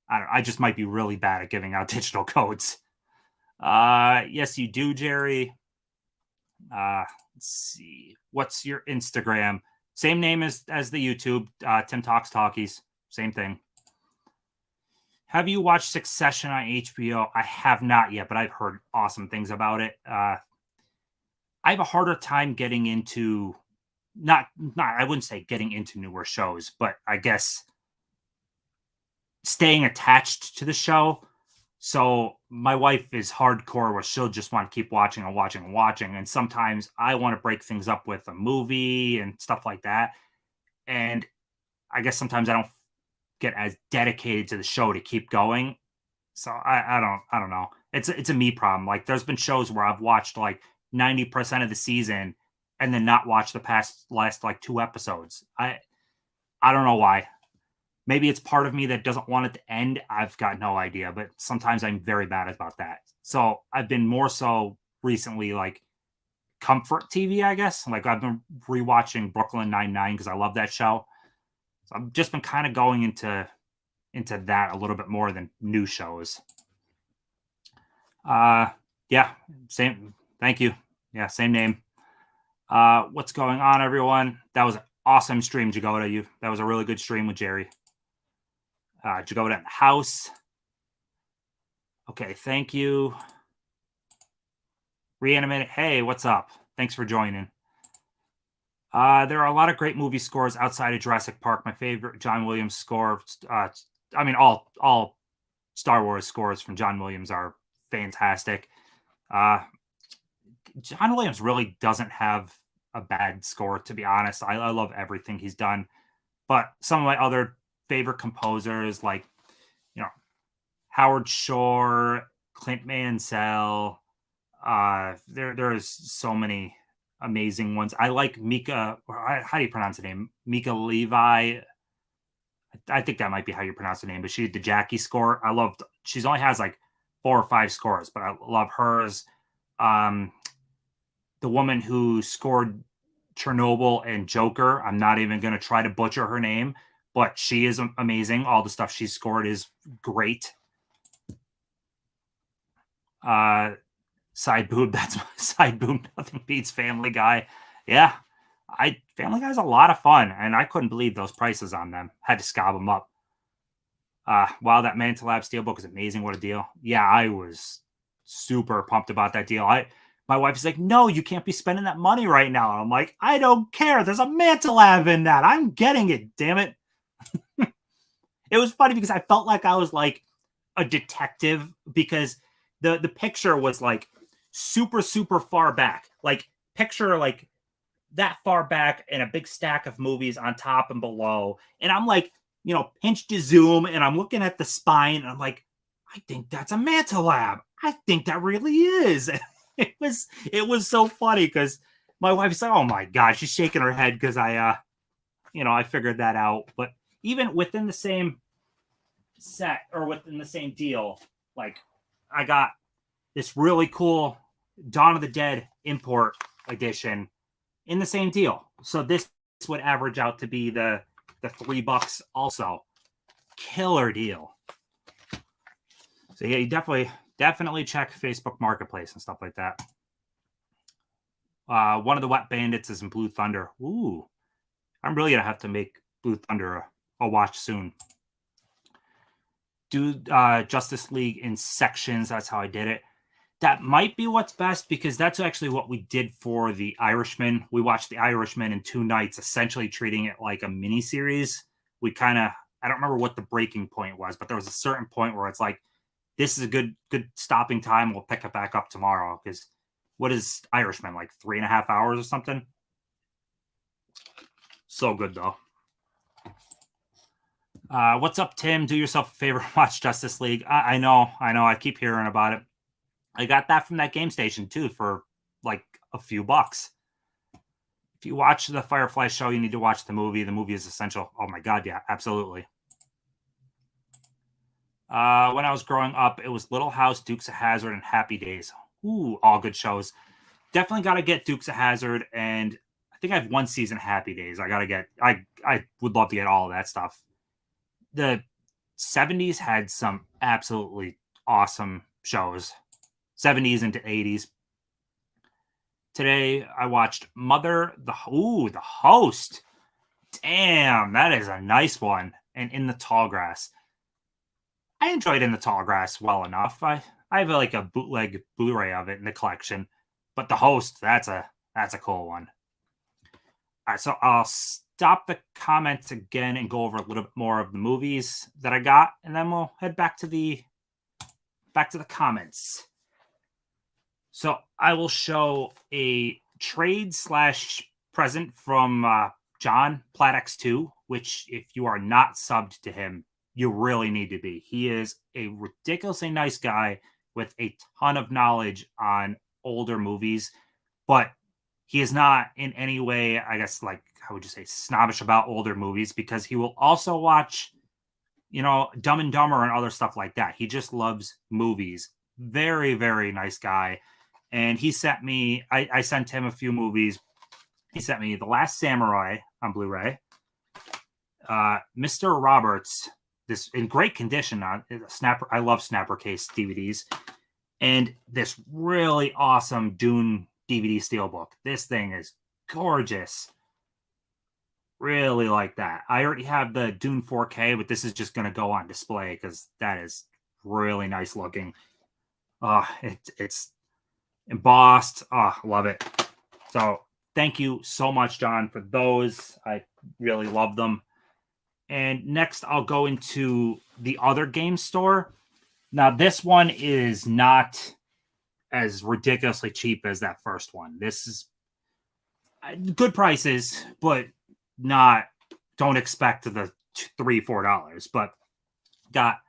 I don't. I just might be really bad at giving out digital codes. Yes, you do, Jerry. Let's see. What's your Instagram? Same name as the YouTube. Tim Talks Talkies. Same thing. Have you watched Succession on HBO? I have not yet, but I've heard awesome things about it. I have a harder time getting into not I wouldn't say getting into newer shows, but I guess staying attached to the show. So my wife is hardcore where she'll just want to keep watching and watching and watching. And sometimes I want to break things up with a movie and stuff like that. And I guess sometimes I don't get as dedicated to the show to keep going. So I don't know. It's a me problem. Like there's been shows where I've watched like 90% of the season and then not watched the last like 2 episodes. I don't know why. Maybe it's part of me that doesn't want it to end. I've got no idea, but sometimes I'm very bad about that. So I've been more so recently like comfort TV, I guess. Like I've been rewatching Brooklyn Nine-Nine because I love that show. So I've just been kind of going into that a little bit more than new shows. Yeah, same. Thank you. Yeah, same name. What's going on, everyone? That was an awesome stream, Jagoda. That was a really good stream with Jerry. Jagoda in the house. Okay, thank you. Reanimated. Hey, what's up? Thanks for joining. There are a lot of great movie scores outside of Jurassic Park. My favorite John Williams score. I mean, all Star Wars scores from John Williams are fantastic. John Williams really doesn't have a bad score, to be honest. I love everything he's done. But some of my other favorite composers, like, you know, Howard Shore, Clint Mansell, there's so many amazing ones. I like Mika, how do you pronounce the name? Mika Levi. I think that might be how you pronounce the name, but she did the Jackie score. I loved, she's only has like 4 or 5 scores, but I love hers. The woman who scored Chernobyl and Joker, I'm not even going to try to butcher her name, but she is amazing. All the stuff she scored is great. Side boob, that's my side boob. Nothing beats Family Guy. Yeah, Family Guy's a lot of fun, and I couldn't believe those prices on them. Had to scob them up. Wow, that Manta Lab Steelbook is amazing. What a deal. Yeah, I was super pumped about that deal. My wife's like, no, you can't be spending that money right now. And I'm like, I don't care. There's a Manta Lab in that. I'm getting it, damn it. It was funny because I felt like I was like a detective because the picture was like super, super far back. Like picture like that far back and a big stack of movies on top and below. And I'm like, you know, pinch to zoom and I'm looking at the spine and I'm like, I think that's a Manta Lab. I think that really is. It was so funny because my wife's like, oh my God, she's shaking her head because I figured that out. But even within the same set or within the same deal, like I got this really cool Dawn of the Dead import edition in the same deal. So this would average out to be the $3 also. Killer deal. So yeah, you definitely check Facebook Marketplace and stuff like that. One of the Wet Bandits is in Blue Thunder. Ooh, I'm really gonna have to make Blue Thunder a watch soon. Do Justice League in sections. That's how I did it. That might be what's best because that's actually what we did for The Irishman. We watched The Irishman in 2 nights, essentially treating it like a mini series. We kind of, I don't remember what the breaking point was, but there was a certain point where it's like, this is a good stopping time. We'll pick it back up tomorrow because what is Irishman, like 3.5 hours or something? So good though. What's up, Tim? Do yourself a favor, watch Justice League. I know. I keep hearing about it. I got that from that game station too for like a few bucks. If you watch the Firefly show, you need to watch the movie. The movie is essential. Oh my God, yeah, absolutely. When I was growing up, it was Little House, Dukes of Hazzard, and Happy Days. Ooh, all good shows. Definitely got to get Dukes of Hazzard, and I think I have 1 season of Happy Days. I would love to get all of that stuff. The 70s had some absolutely awesome shows. 70s into 80s. Today, I watched Mother, the Host. Damn, that is a nice one. And In the Tall Grass. I enjoyed In the Tall Grass well enough. I have like a bootleg Blu-ray of it in the collection. But The Host, that's a cool one. All right, so I'll stop the comments again and go over a little bit more of the movies that I got, and then we'll head back to the comments. So I will show a trade/present from John Platt 2, which if you are not subbed to him, you really need to be. He is a ridiculously nice guy with a ton of knowledge on older movies, but he is not in any way, I guess, like, how would you say, snobbish about older movies because he will also watch Dumb and Dumber and other stuff like that. He just loves movies. Very, very nice guy. And he sent me, I sent him a few movies. He sent me The Last Samurai on Blu-ray. Mr. Roberts, this in great condition on Snapper. I love Snapper case DVDs. And this really awesome Dune DVD Steelbook. This thing is gorgeous. Really like that. I already have the Dune 4K, but this is just going to go on display because that is really nice looking. It's embossed. Love it. So thank you so much, John, for those. I really love them. And next, I'll go into the other game store. Now, this one is not as ridiculously cheap as that first one. This is good prices, but don't expect the $3-4. But got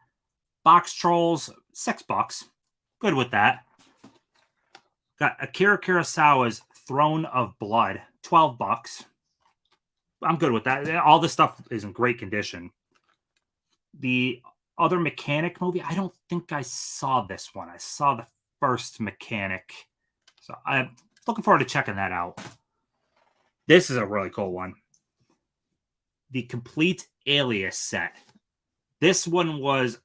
Box Trolls, $6. Good with that. Got Akira Kurosawa's Throne of Blood, $12. I'm good with that. All this stuff is in great condition. The other Mechanic movie, I don't think I saw this one. I saw the first Mechanic. So I'm looking forward to checking that out. This is a really cool one. The Complete Alias set. This one was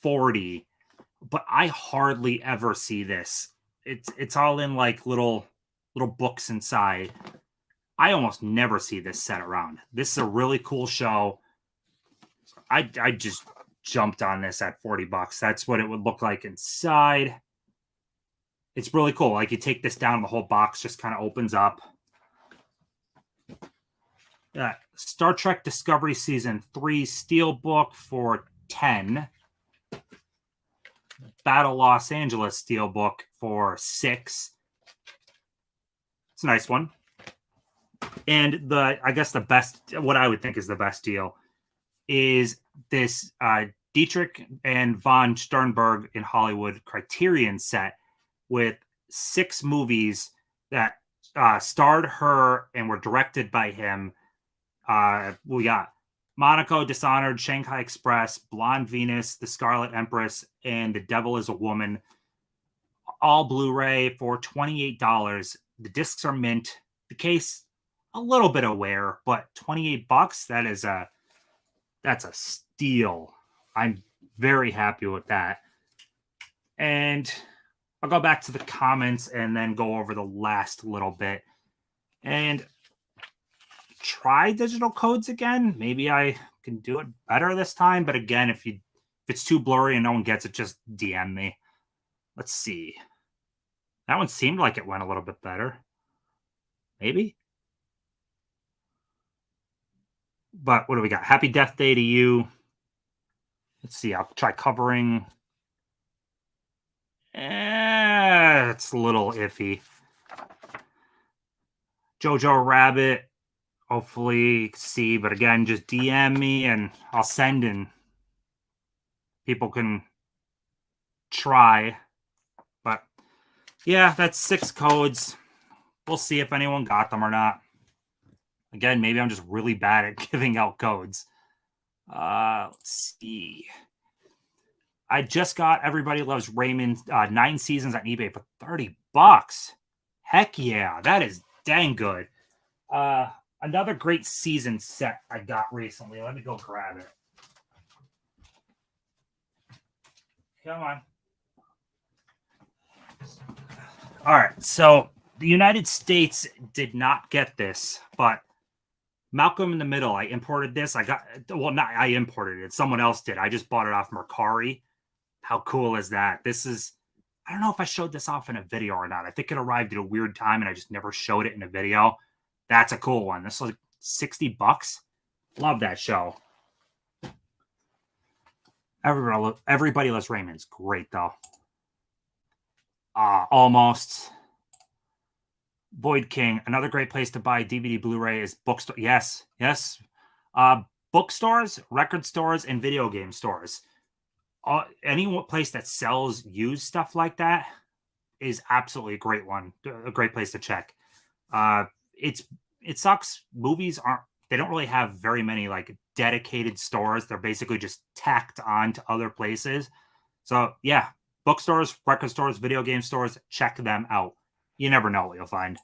$40, but I hardly ever see this. It's all in like little books inside. I almost never see this set around. This is a really cool show. I just jumped on this at $40. That's what it would look like inside. It's really cool. Like you take this down, the whole box just kind of opens up. Star Trek Discovery Season 3 Steelbook for $10. Battle Los Angeles Steelbook for $6. It's a nice one. And I guess the best, what I would think is the best deal, is this Dietrich and von Sternberg in Hollywood Criterion set with 6 movies that starred her and were directed by him. We got Monaco, Dishonored, Shanghai Express, Blonde Venus, The Scarlet Empress, and The Devil is a Woman. All Blu-ray for $28. The discs are mint. The case, a little bit of wear, but $28, that's a steal. I'm very happy with that. And I'll go back to the comments and then go over the last little bit. And try digital codes again. Maybe I can do it better this time. But again, if it's too blurry and no one gets it, just DM me. Let's see. That one seemed like it went a little bit better. Maybe. But what do we got? Happy Death Day to You. Let's see. I'll try covering. It's a little iffy. Jojo Rabbit. Hopefully you can see, but again, just DM me and I'll send and people can try. But yeah, that's 6 codes. We'll see if anyone got them or not. Again, maybe I'm just really bad at giving out codes. Let's see. I just got Everybody Loves Raymond 9 seasons on eBay for $30. Heck yeah, that is dang good. Another great season set I got recently. Let me go grab it. Come on. All right. So the United States did not get this, but Malcolm in the Middle, I imported this. I imported it. Someone else did. I just bought it off Mercari. How cool is that? I don't know if I showed this off in a video or not. I think it arrived at a weird time and I just never showed it in a video. That's a cool one. This was like $60. Love that show. Everybody Loves Raymond's great though. Almost. Void King. Another great place to buy DVD Blu-ray is bookstore. Yes. Bookstores, record stores, and video game stores. Any place that sells used stuff like that is absolutely a great one. A great place to check. It sucks. Movies they don't really have very many like dedicated stores. They're basically just tacked on to other places. So yeah, bookstores, record stores, video game stores, check them out. You never know what you'll find.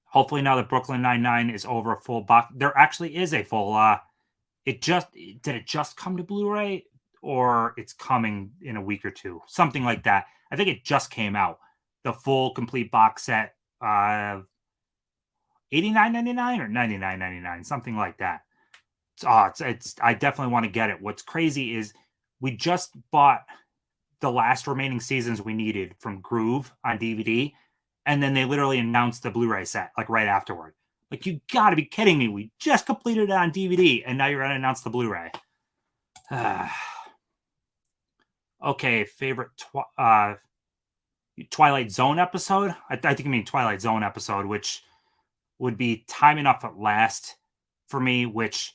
Hopefully now that Brooklyn Nine-Nine is over a full box, there actually is a full it just come to Blu-ray, or it's coming in a week or two, something like that. I think it just came out, the full complete box set, $89.99 or $99.99, something like that. It's I definitely want to get it. What's crazy is we just bought the last remaining seasons we needed from Groove on DVD, and then they literally announced the Blu-ray set like right afterward. Like, you got to be kidding me. We just completed it on DVD, and now you're going to announce the Blu-ray. Okay, favorite Twilight Zone episode? I think you mean Twilight Zone episode, which would be Time Enough at Last for me, which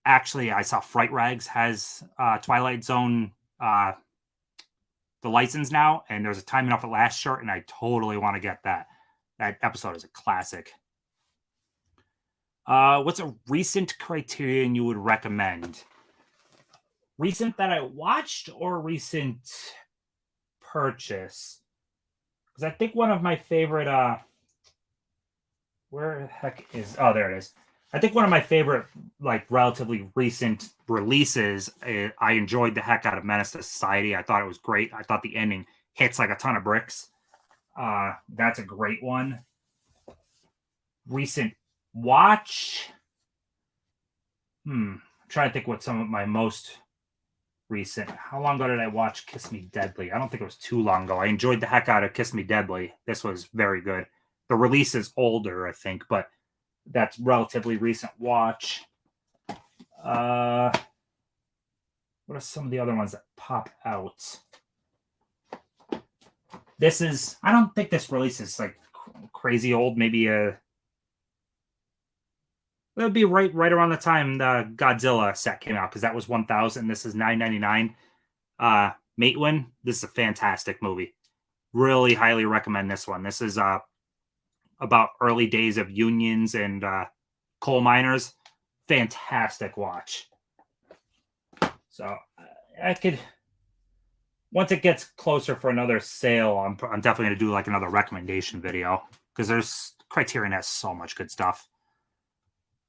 actually I saw Fright Rags has Twilight Zone the license now, and there's a Time Enough at Last shirt, and I totally want to get that. That episode is a classic. What's a recent Criterion you would recommend? Recent that I watched or recent purchase? Because I think one of my favorite where the heck is, oh, there it is. I think one of my favorite, like, relatively recent releases, I enjoyed the heck out of Menace to Society. I thought it was great. I thought the ending hits like a ton of bricks. That's a great one. Recent watch. I'm trying to think what some of my most recent. How long ago did I watch Kiss Me Deadly? I don't think it was too long ago. I enjoyed the heck out of Kiss Me Deadly. This was very good. The release is older, I think, but that's relatively recent watch. What are some of the other ones that pop out? This is, I don't think this release is like crazy old. Maybe it would be right around the time the Godzilla set came out, because that was 1000. This is $9.99. Matewan, this is a fantastic movie. Really highly recommend this one. This is about early days of unions and coal miners. Fantastic watch. So I could, once it gets closer for another sale, I'm definitely going to do like another recommendation video, because there's Criterion has so much good stuff.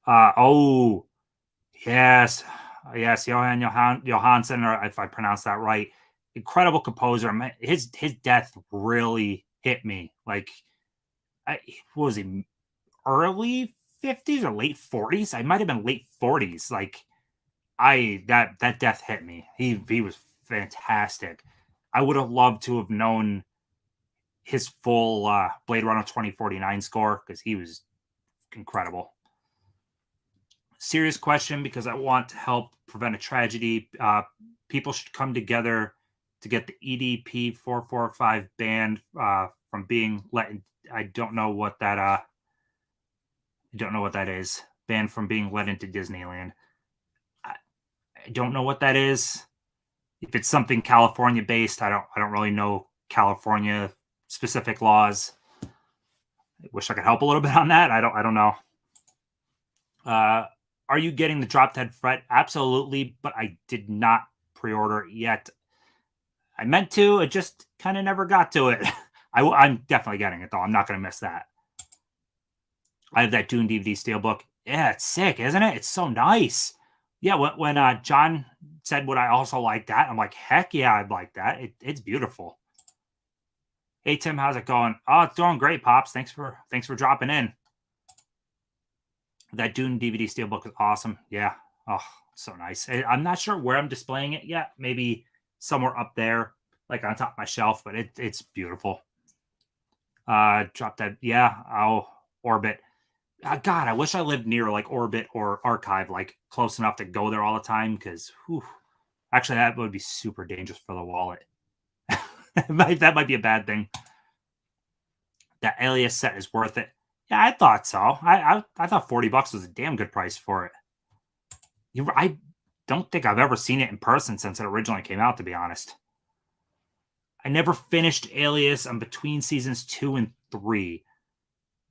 Oh, yes, Johan Johansson, or if I pronounce that right, incredible composer. His death really hit me. Like, what was he, early 50s or late 40s? I might have been late 40s. Like, that death hit me. He was fantastic. I would have loved to have known his full Blade Runner 2049 score, because he was incredible. Serious question, because I want to help prevent a tragedy. People should come together to get the EDP 445 banned from being let in. I don't know what that is. Banned from being let into Disneyland. I don't know what that is. If it's something California based, I don't really know California specific laws. I wish I could help a little bit on that. I don't know. Are you getting the Drop Dead Fret? Absolutely, but I did not pre-order it yet. I meant to. It just kind of never got to it. I'm definitely getting it, though. I'm not going to miss that. I have that Dune DVD Steelbook. Yeah, it's sick, isn't it? It's so nice. Yeah, when John said, would I also like that? I'm like, heck yeah, I'd like that. It's beautiful. Hey, Tim, how's it going? Oh, it's doing great, Pops. Thanks for dropping in. That Dune DVD Steelbook is awesome. Yeah. Oh, so nice. I'm not sure where I'm displaying it yet. Maybe somewhere up there, like on top of my shelf, but it's beautiful. Drop Dead. Yeah. Oh, Orbit. God, I wish I lived near like Orbit or Archive, like close enough to go there all the time, because actually that would be super dangerous for the wallet. That might be a bad thing. That Alias set is worth it. Yeah, I thought so. I thought $40 was a damn good price for it. I don't think I've ever seen it in person since it originally came out, to be honest. I never finished Alias. I'm between seasons 2 and 3.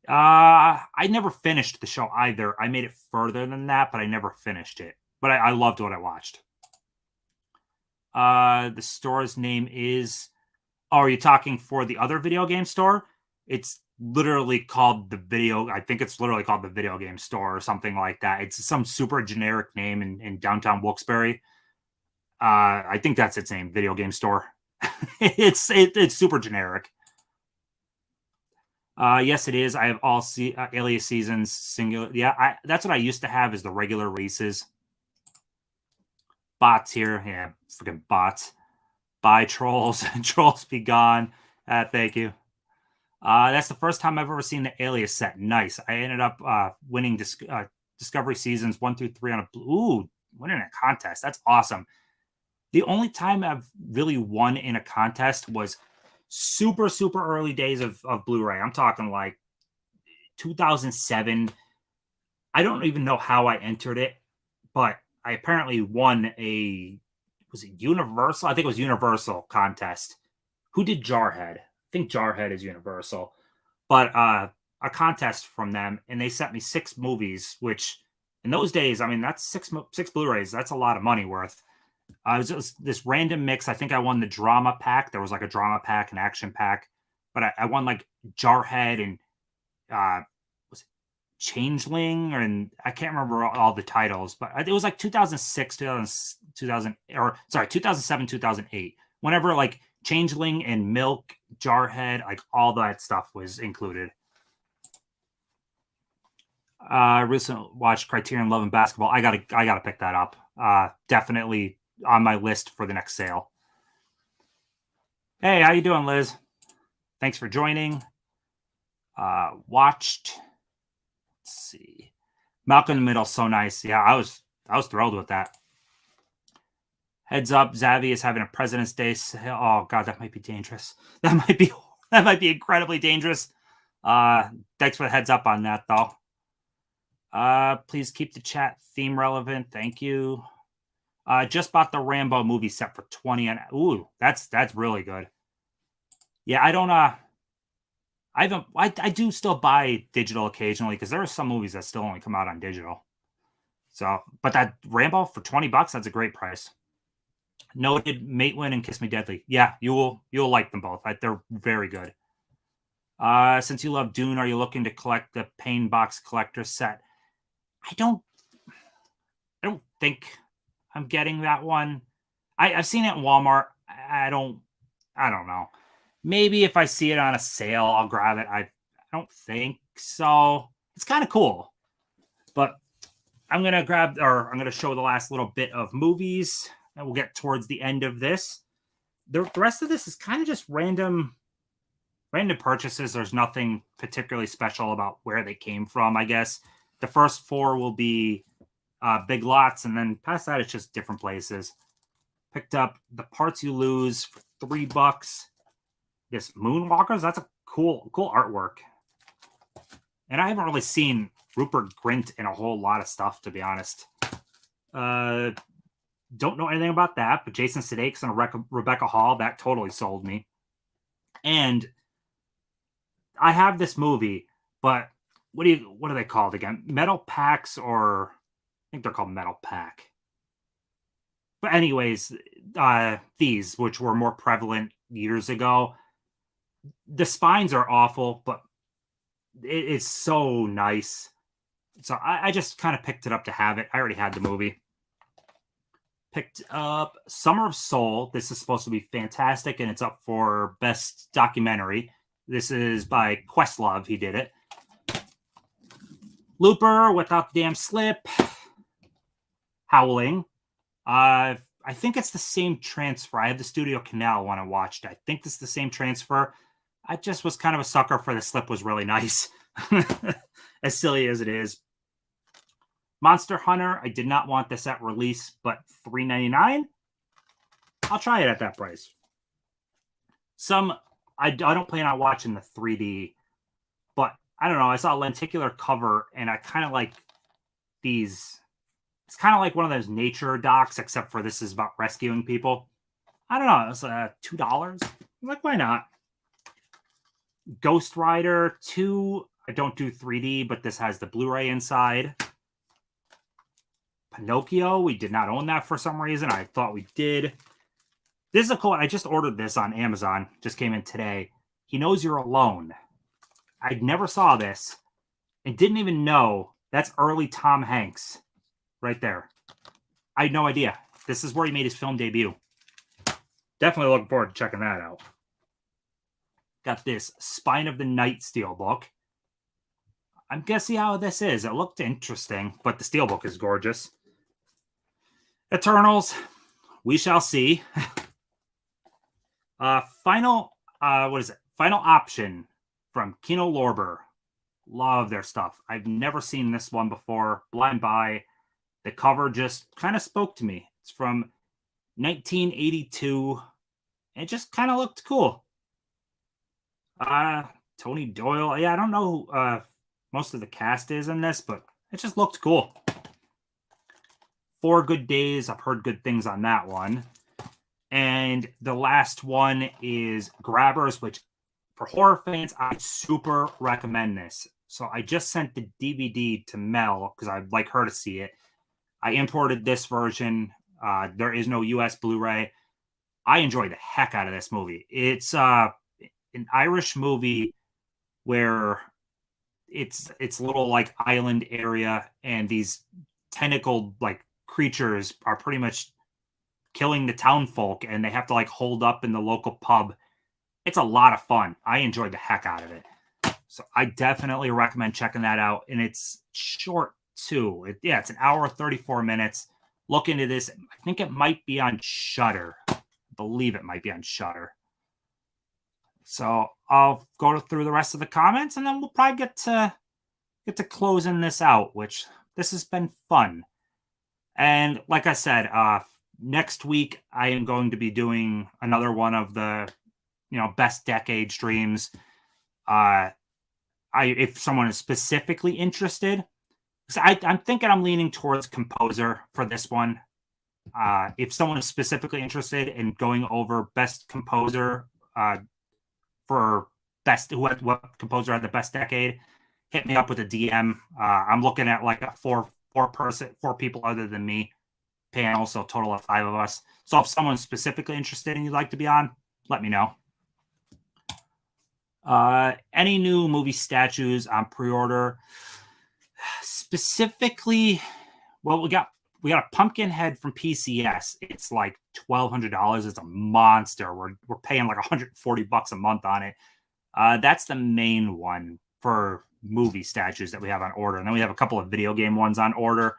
I never finished the show either. I made it further than that, but I never finished it. But I loved what I watched. The store's name is. Oh, are you talking for the other video game store? It's literally called the video. I think it's literally called the video game store or something like that. It's some super generic name in downtown Wilkes-Barre. I think that's its name, video game store. It's super generic. Yes, it is. I have all Alias seasons singular. Yeah, that's what I used to have is the regular races. Bots here. Yeah, freaking bots. Bye, trolls. Trolls be gone. Thank you. That's the first time I've ever seen the Alias set. Nice. I ended up winning Discovery Seasons 1 through 3 on a... Ooh, winning a contest. That's awesome. The only time I've really won in a contest was super, super early days of Blu-ray. I'm talking like 2007. I don't even know how I entered it, but I apparently won was it Universal? I think it was Universal contest. Who did Jarhead? I think Jarhead is Universal. But a contest from them, and they sent me 6 movies, which in those days, I mean, that's six Blu-rays. That's a lot of money worth. It was just this random mix. I think I won the drama pack. There was like a drama pack, an action pack, but I won like Jarhead and was it Changeling, and I can't remember all the titles, but it was like 2006, 2000 or sorry, 2007, 2008. Whenever like Changeling and Milk, Jarhead, like all that stuff was included. I recently watched Criterion Love and Basketball. I gotta pick that up. Definitely on my list for the next sale. Hey, how you doing, Liz? Thanks for joining. Watched. Let's see. Malcolm in the Middle, so nice. Yeah, I was thrilled with that. Heads up, Zavi is having a President's Day sale. Oh god, that might be dangerous. That might be incredibly dangerous. Thanks for the heads up on that, though. Please keep the chat theme relevant. Thank you. Just bought the Rambo movie set for 20 and ooh, that's really good. Yeah, I do still buy digital occasionally because there are some movies that still only come out on digital. So, but that Rambo for $20, that's a great price. Noted Matewin and Kiss Me Deadly. Yeah, you'll like them both. They're very good. Since you love Dune, are you looking to collect the Pain Box Collector set? I don't think I'm getting that one. I've seen it in Walmart. I don't know. Maybe if I see it on a sale, I'll grab it. I don't think so. It's kind of cool. But I'm going to show the last little bit of movies, and we'll get towards the end of this. The rest of this is kind of just random purchases. There's nothing particularly special about where they came from, I guess. The first 4 will be big lots, and then past that, it's just different places. Picked up The Parts You Lose for $3. This Moonwalkers, that's a cool artwork. And I haven't really seen Rupert Grint in a whole lot of stuff, to be honest. Don't know anything about that, but Jason Sudeikis and Rebecca Hall, that totally sold me. And I have this movie, but what are they called again? Metal Packs, or I think they're called Metal Pack. But anyways, these, which were more prevalent years ago, the spines are awful, but it's so nice. So I just kind of picked it up to have it. I already had the movie. Picked up Summer of Soul. This is supposed to be fantastic, and it's up for Best Documentary. This is by Questlove. He did it. Looper, Without the Damn Slip. Howling. I think it's the same transfer. I had the Studio Canal when I watched it. I think this is the same transfer. I just was kind of a sucker for the slip. Was really nice. As silly as it is. Monster Hunter. I did not want this at release, but $3.99. I'll try it at that price. I don't plan on watching the 3D, but I don't know. I saw a lenticular cover, and I kind of like these. It's kind of like one of those nature docs, except for this is about rescuing people. I don't know. It's $2. I'm like, why not? Ghost Rider 2. I don't do 3D, but this has the Blu-ray inside. Pinocchio, we did not own that for some reason. I thought we did. This is a cool one. I just ordered this on Amazon. Just came in today. He Knows You're Alone. I never saw this and didn't even know that's early Tom Hanks right there. I had no idea. This is where he made his film debut. Definitely looking forward to checking that out. Got this Spine of the Night Steelbook. I'm guessing how this is. It looked interesting, but the Steelbook is gorgeous. Eternals, we shall see. Final Option from Kino Lorber. Love their stuff. I've never seen this one before. Blind Buy. The cover just kind of spoke to me. It's from 1982. It just kind of looked cool. Tony Doyle. Yeah, I don't know who most of the cast is in this, but it just looked cool. 4 Good Days. I've heard good things on that one. And the last one is Grabbers, which for horror fans, I super recommend this. So I just sent the DVD to Mel because I'd like her to see it. I imported this version. There is no US Blu-ray. I enjoyed the heck out of this movie. It's an Irish movie where it's a little like island area, and these tentacled like creatures are pretty much killing the town folk, and they have to like hold up in the local pub. It's a lot of fun. I enjoyed the heck out of it. So I definitely recommend checking that out. And it's short too. It's an hour, 34 minutes. Look into this. I think it might be on Shudder. I believe it might be on Shudder. So I'll go through the rest of the comments, and then we'll probably get to closing this out, which this has been fun. And like I said, next week I am going to be doing another one of the best decade streams. If someone is specifically interested, so I'm thinking I'm leaning towards composer for this one. If someone is specifically interested in going over best composer for what composer had the best decade, hit me up with a DM. I'm looking at like a four people other than me panel, so total of 5 of us. So if someone's specifically interested and you'd like to be on, let me know. Any new movie statues on pre-order? Specifically, well, we got a pumpkin head from PCS. It's like $1,200. It's a monster. We're paying like $140 a month on it. That's the main one for movie statues that we have on order. And then we have a couple of video game ones on order.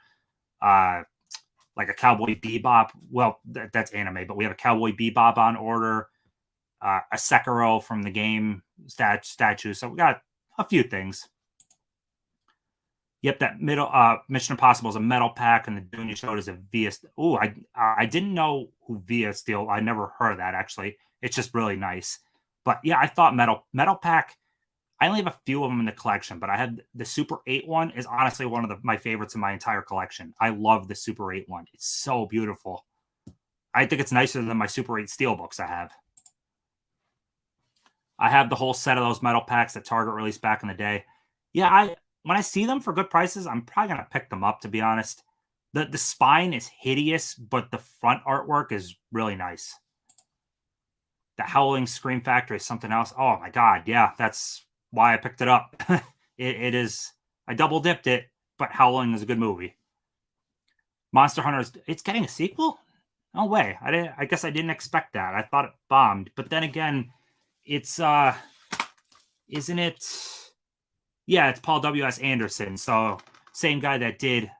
Like a Cowboy Bebop. Well, that's anime, but we have a Cowboy Bebop on order. A Sekiro from the game statue. So we got a few things. Yep, that middle Mission Impossible is a metal pack, and the Dune you showed is a Via. Oh, I didn't know who Via Steel. I never heard of that actually. It's just really nice. But yeah, I thought metal pack. I only have a few of them in the collection, but I had the Super 8 one is honestly one of my favorites in my entire collection. I love the Super 8 one. It's so beautiful. I think it's nicer than my Super 8 Steelbooks I have. I have the whole set of those metal packs that Target released back in the day. Yeah, when I see them for good prices, I'm probably going to pick them up, to be honest. The spine is hideous, but the front artwork is really nice. The Howling Scream Factory is something else. Oh, my God. Yeah, that's why I picked it up. It is. I double dipped it, but Howling is a good movie. Monster Hunters, it's getting a sequel? No way. I guess I didn't expect that. I thought it bombed. But then again, it's isn't it? Yeah, it's Paul W.S. Anderson. So same guy that did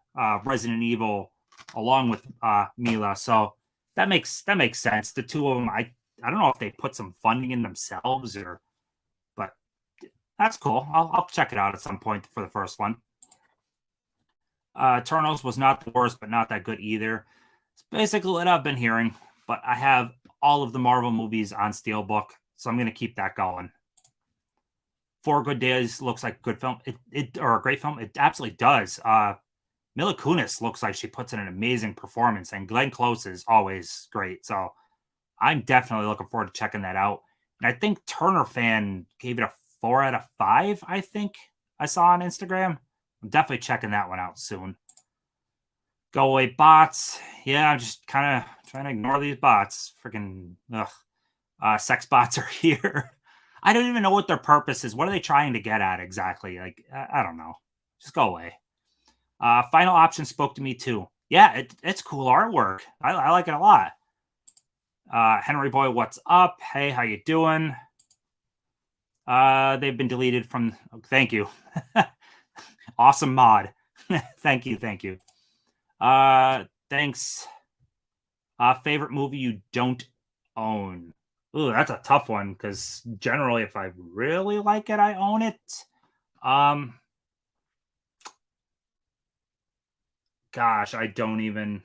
Resident Evil along with Mila. So that makes sense. The two of them, I don't know if they put some funding in themselves but that's cool. I'll check it out at some point for the first one. Eternals was not the worst, but not that good either. It's basically what I've been hearing, but I have all of the Marvel movies on Steelbook, so I'm going to keep that going. 4 Good Days looks like a good film. Or a great film. It absolutely does. Mila Kunis looks like she puts in an amazing performance, and Glenn Close is always great. So I'm definitely looking forward to checking that out. And I think Turner Fan gave it a 4 out of 5, I think. I saw on Instagram. I'm definitely checking that one out soon. Go away bots. Yeah, I'm just kind of trying to ignore these bots. Freaking sex bots are here. I don't even know what their purpose is. What are they trying to get at exactly? Like, I don't know. Just go away. Final option spoke to me too. Yeah, it's cool artwork. I like it a lot. Henry Boy, what's up? Hey, how you doing? They've been deleted from. Oh, thank you. Awesome mod. Thank you. Thanks. Favorite movie you don't own? Ooh, that's a tough one because generally, if I really like it, I own it. Gosh, I don't even.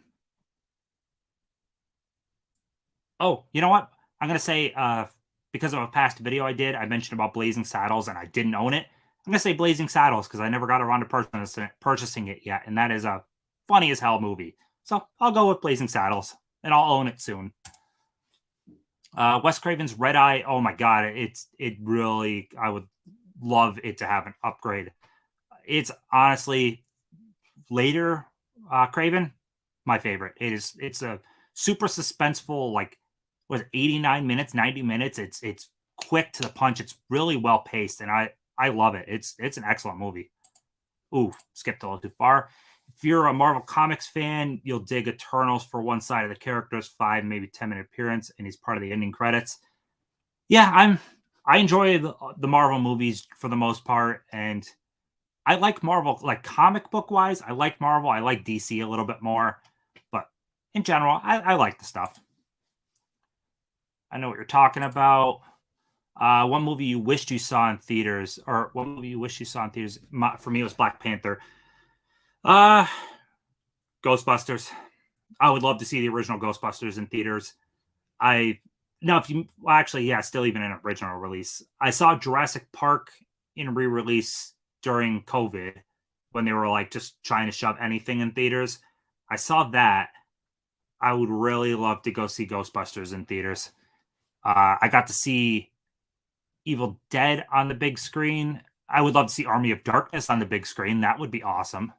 Oh, you know what? I'm gonna say because of a past video I did, I mentioned about Blazing Saddles and I didn't own it. I'm gonna say Blazing Saddles because I never got around to purchasing it yet, and that is a funny as hell movie. So I'll go with Blazing Saddles, and I'll own it soon. Wes Craven's Red Eye. Oh my god, it really. I would love it to have an upgrade. It's honestly later Craven, my favorite. It's a super suspenseful, like was 89 minutes, 90 minutes. It's quick to the punch. It's really well paced, and I love it. It's an excellent movie. Ooh, skipped a little too far. If you're a Marvel Comics fan, you'll dig Eternals for one side of the characters, 5, maybe 10-minute appearance, and he's part of the ending credits. Yeah, I enjoy the Marvel movies for the most part, and I like Marvel, like comic book wise. I like Marvel. I like DC a little bit more, but in general, I like the stuff. I know what you're talking about. One movie you wished you saw in theaters, or one movie you wish you saw in theaters. For me, it was Black Panther. Uh Ghostbusters. I would love to see the original Ghostbusters in theaters. I now if you well, actually, yeah, still even an original release. I saw Jurassic Park in re-release during COVID when they were like just trying to shove anything in theaters. I saw that. I would really love to go see Ghostbusters in theaters. I got to see Evil Dead on the big screen. I would love to see Army of Darkness on the big screen. That would be awesome.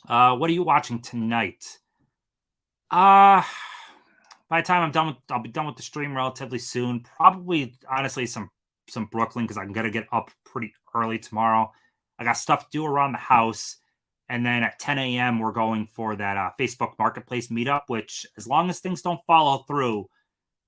What are you watching tonight? Uh by the time I'll be done with the stream relatively soon. Probably, honestly, some Brooklyn because I'm gonna get up pretty early tomorrow. I got stuff to do around the house, and then at 10 a.m. we're going for that Facebook Marketplace meetup. Which, as long as things don't follow through,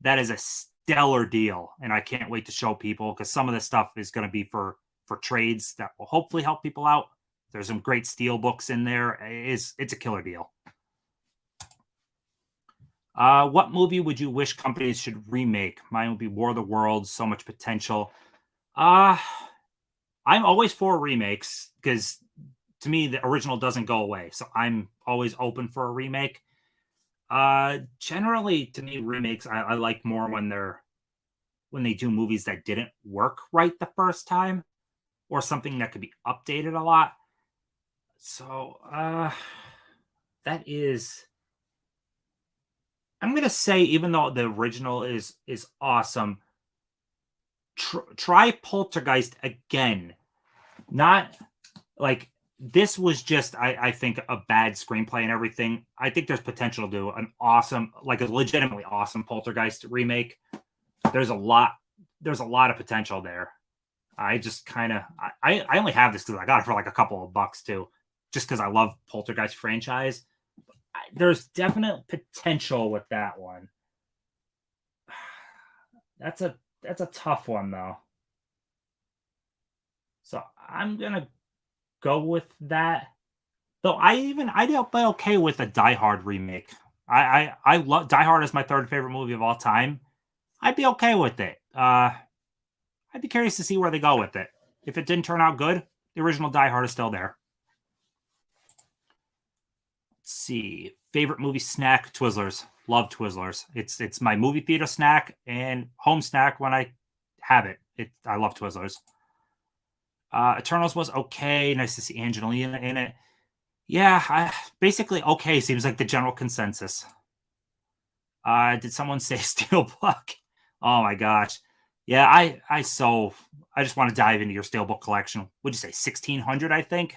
that is a stellar deal, and I can't wait to show people because some of this stuff is going to be for trades that will hopefully help people out. There's some great Steelbooks in there. It's a killer deal. What movie would you wish companies should remake? Mine would be War of the Worlds. So much potential. I'm always for remakes because to me the original doesn't go away. So I'm always open for a remake. Generally, to me, remakes I like more when they do movies that didn't work right the first time, or something that could be updated a lot. So, that is. I'm gonna say, even though the original is awesome, try Poltergeist again. Not like this was just I think a bad screenplay and everything. I think there's potential to do an awesome, like a legitimately awesome Poltergeist remake. There's a lot of potential there. I just kind of I only have this because I got it for like a couple of bucks too, just because I love Poltergeist franchise. There's definite potential with that one. That's a tough one though. So I'm gonna go with that. Though I'd be okay with a Die Hard remake. I love Die Hard is my third favorite movie of all time. I'd be okay with it. I'd be curious to see where they go with it. If it didn't turn out good, the original Die Hard is still there. Let's see. Favorite movie snack, Twizzlers. Love Twizzlers. It's my movie theater snack and home snack when I have it. I love Twizzlers. Eternals was okay. Nice to see Angelina in it. Yeah, basically okay seems like the general consensus. Did someone say Steelbook? Oh my gosh. Yeah, I just want to dive into your Steelbook collection. Would you say 1,600? I think.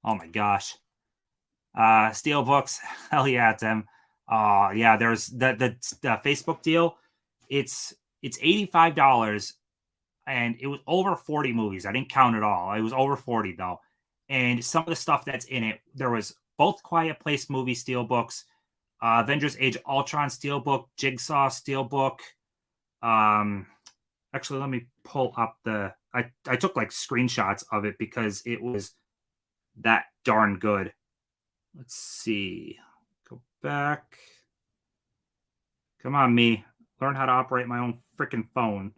Oh my gosh. Steelbooks, hell yeah, Tim. Yeah, there's the Facebook deal. It's $85 and it was over 40 movies. I didn't count it all. It was over 40 though. And some of the stuff that's in it, there was both Quiet Place movie Steelbooks, Avengers Age of Ultron Steelbook, Jigsaw Steelbook. Um, Actually, let me pull up I took like screenshots of it because it was that darn good. Let's see. Go back. Come on, me. Learn how to operate my own freaking phone.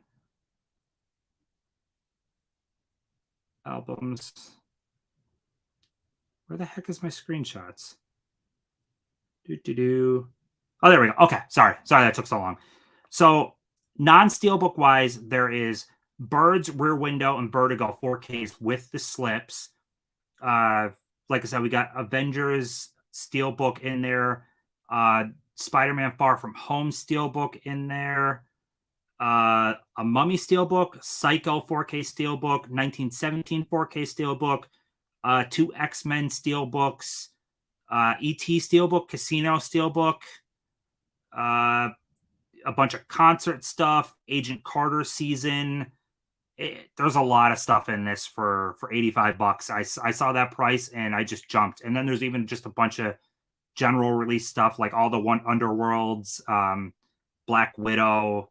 Albums. Where the heck is my screenshots? Do. Oh, there we go. Okay, sorry that took so long. So non-steelbook wise, there is Birds, Rear Window, and Vertigo 4Ks with the slips. Like I said, we got Avengers Steelbook in there, Spider-Man Far From Home Steelbook in there, a Mummy Steelbook, Psycho 4K Steelbook, 1917 4K Steelbook, two X-Men Steelbooks, ET Steelbook, Casino Steelbook, a bunch of concert stuff, Agent Carter season. There's a lot of stuff in this for $85. I saw that price and I just jumped. And then there's even just a bunch of general release stuff like all the one Underworlds, Black Widow,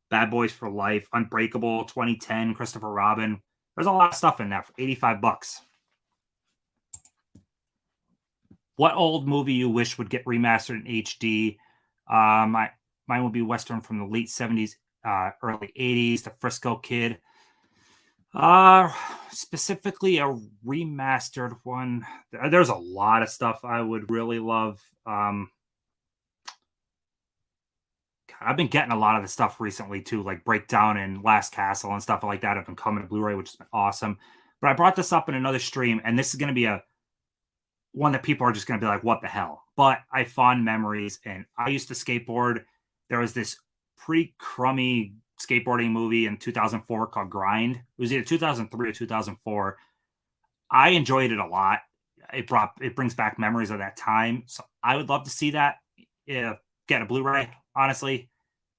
Bad Boys for Life, Unbreakable, 2010, Christopher Robin. There's a lot of stuff in there for $85. What old movie you wish would get remastered in HD? Mine would be Western from the late 70s, early 80s, The Frisco Kid. Specifically a remastered one. There's a lot of stuff I would really love. I've been getting a lot of the stuff recently too, like Breakdown and Last Castle and stuff like that have been coming to Blu-ray, which has been awesome. But I brought this up in another stream, and this is going to be a one that people are just going to be like, what the hell? But I fond memories, and I used to skateboard. There was this pretty crummy skateboarding movie in 2004 called Grind. It was either 2003 or 2004. I enjoyed it a lot. It brings back memories of that time. So I would love to see that get a Blu-ray, honestly.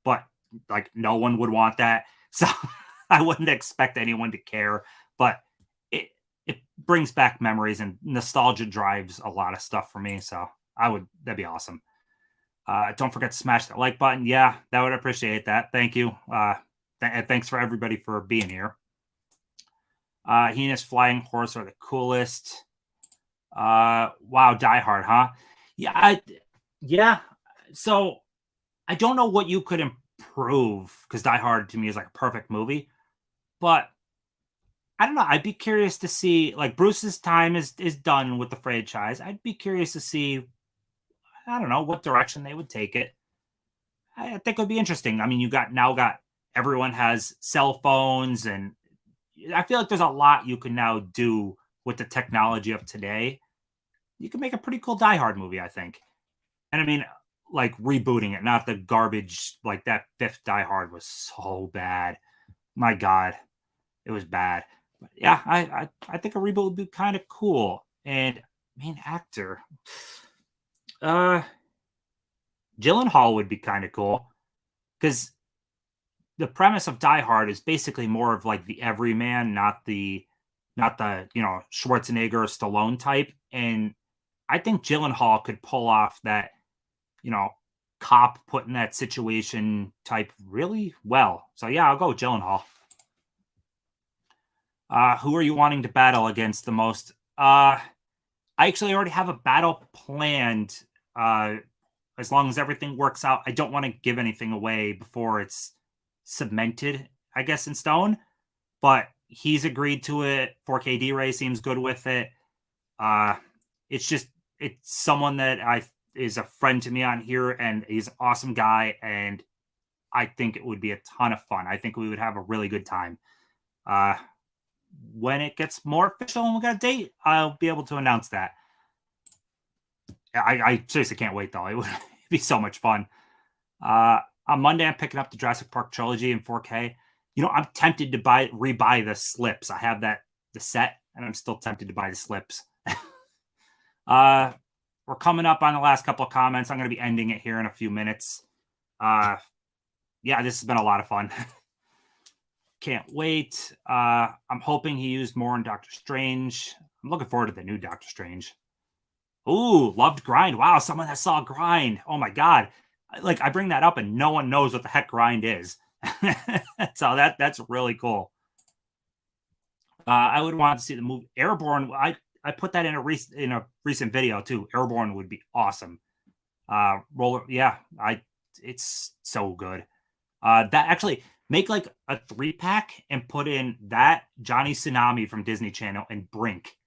But like no one would want that. So I wouldn't expect anyone to care. But it brings back memories and nostalgia drives a lot of stuff for me. So that'd be awesome. Don't forget to smash that like button. Yeah, that would appreciate that. Thank you. Thanks for everybody for being here. Heinous Flying Horse are the coolest. Wow, Die Hard, huh? Yeah. So I don't know what you could improve because Die Hard to me is like a perfect movie, but I don't know. I'd be curious to see, like, Bruce's time is done with the franchise. I'd be curious to see, I don't know, what direction they would take it. I think it would be interesting. I mean, you got everyone has cell phones, and I feel like there's a lot you can now do with the technology of today. You can make a pretty cool Die Hard movie, I think. And I mean, like rebooting it, not the garbage like that fifth Die Hard was so bad. My God, it was bad. But yeah, I think a reboot would be kind of cool. And main actor, Gyllenhaal would be kind of cool because the premise of Die Hard is basically more of like the everyman, not the Schwarzenegger or Stallone type. And I think Gyllenhaal could pull off that cop put in that situation type really well. So yeah, I'll go with Gyllenhaal. Who are you wanting to battle against the most? I actually already have a battle planned. As long as everything works out, I don't want to give anything away before it's cemented, I guess, in stone. But he's agreed to it. 4K D-Ray seems good with it. It's someone that is a friend to me on here, and he's an awesome guy, and I think it would be a ton of fun. I think we would have a really good time. When it gets more official and we got a date, I'll be able to announce that. I seriously can't wait, though. It would be so much fun. On Monday, I'm picking up the Jurassic Park trilogy in 4K. I'm tempted to rebuy the slips. I have the set, and I'm still tempted to buy the slips. We're coming up on the last couple of comments. I'm going to be ending it here in a few minutes. Yeah, this has been a lot of fun. Can't wait. I'm hoping he used more in Doctor Strange. I'm looking forward to the new Doctor Strange. Ooh, loved Grind. Wow, someone that saw Grind. Oh my God. I bring that up and no one knows what the heck Grind is. So that's really cool. I would want to see the movie Airborne. I put that in a recent video too. Airborne would be awesome. It's so good. That actually make like a 3-pack and put in that, Johnny Tsunami from Disney Channel, and Brink.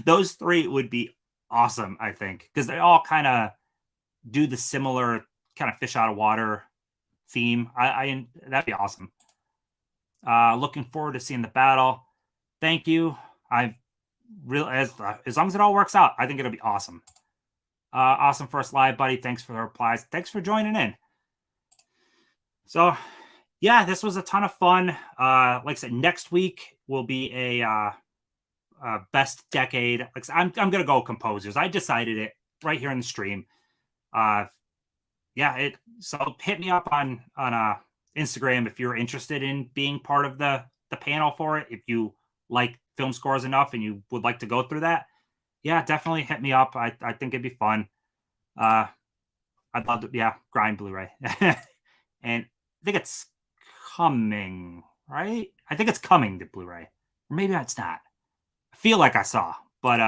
Those 3 would be awesome, I think, because they all kind of do the similar kind of fish out of water theme. That'd be awesome. Looking forward to seeing the battle. Thank you. I've really, as long as it all works out, I think it'll be awesome. Awesome first live, buddy. Thanks for the replies. Thanks for joining in. So, yeah, this was a ton of fun. Like I said, next week will be a best decade. Like I'm gonna go composers. I decided it right here in the stream. So hit me up on Instagram if you're interested in being part of the panel for it. If you like film scores enough and you would like to go through that, yeah, definitely hit me up. I think it'd be fun. I'd love to, Grind Blu-ray. And I think it's coming, right? I think it's coming to Blu-ray. Or maybe it's not. I feel like I saw, but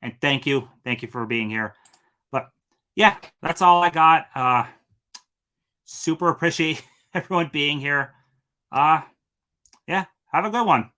and thank you for being here. But yeah, that's all I got. Super appreciate everyone being here. Yeah, have a good one.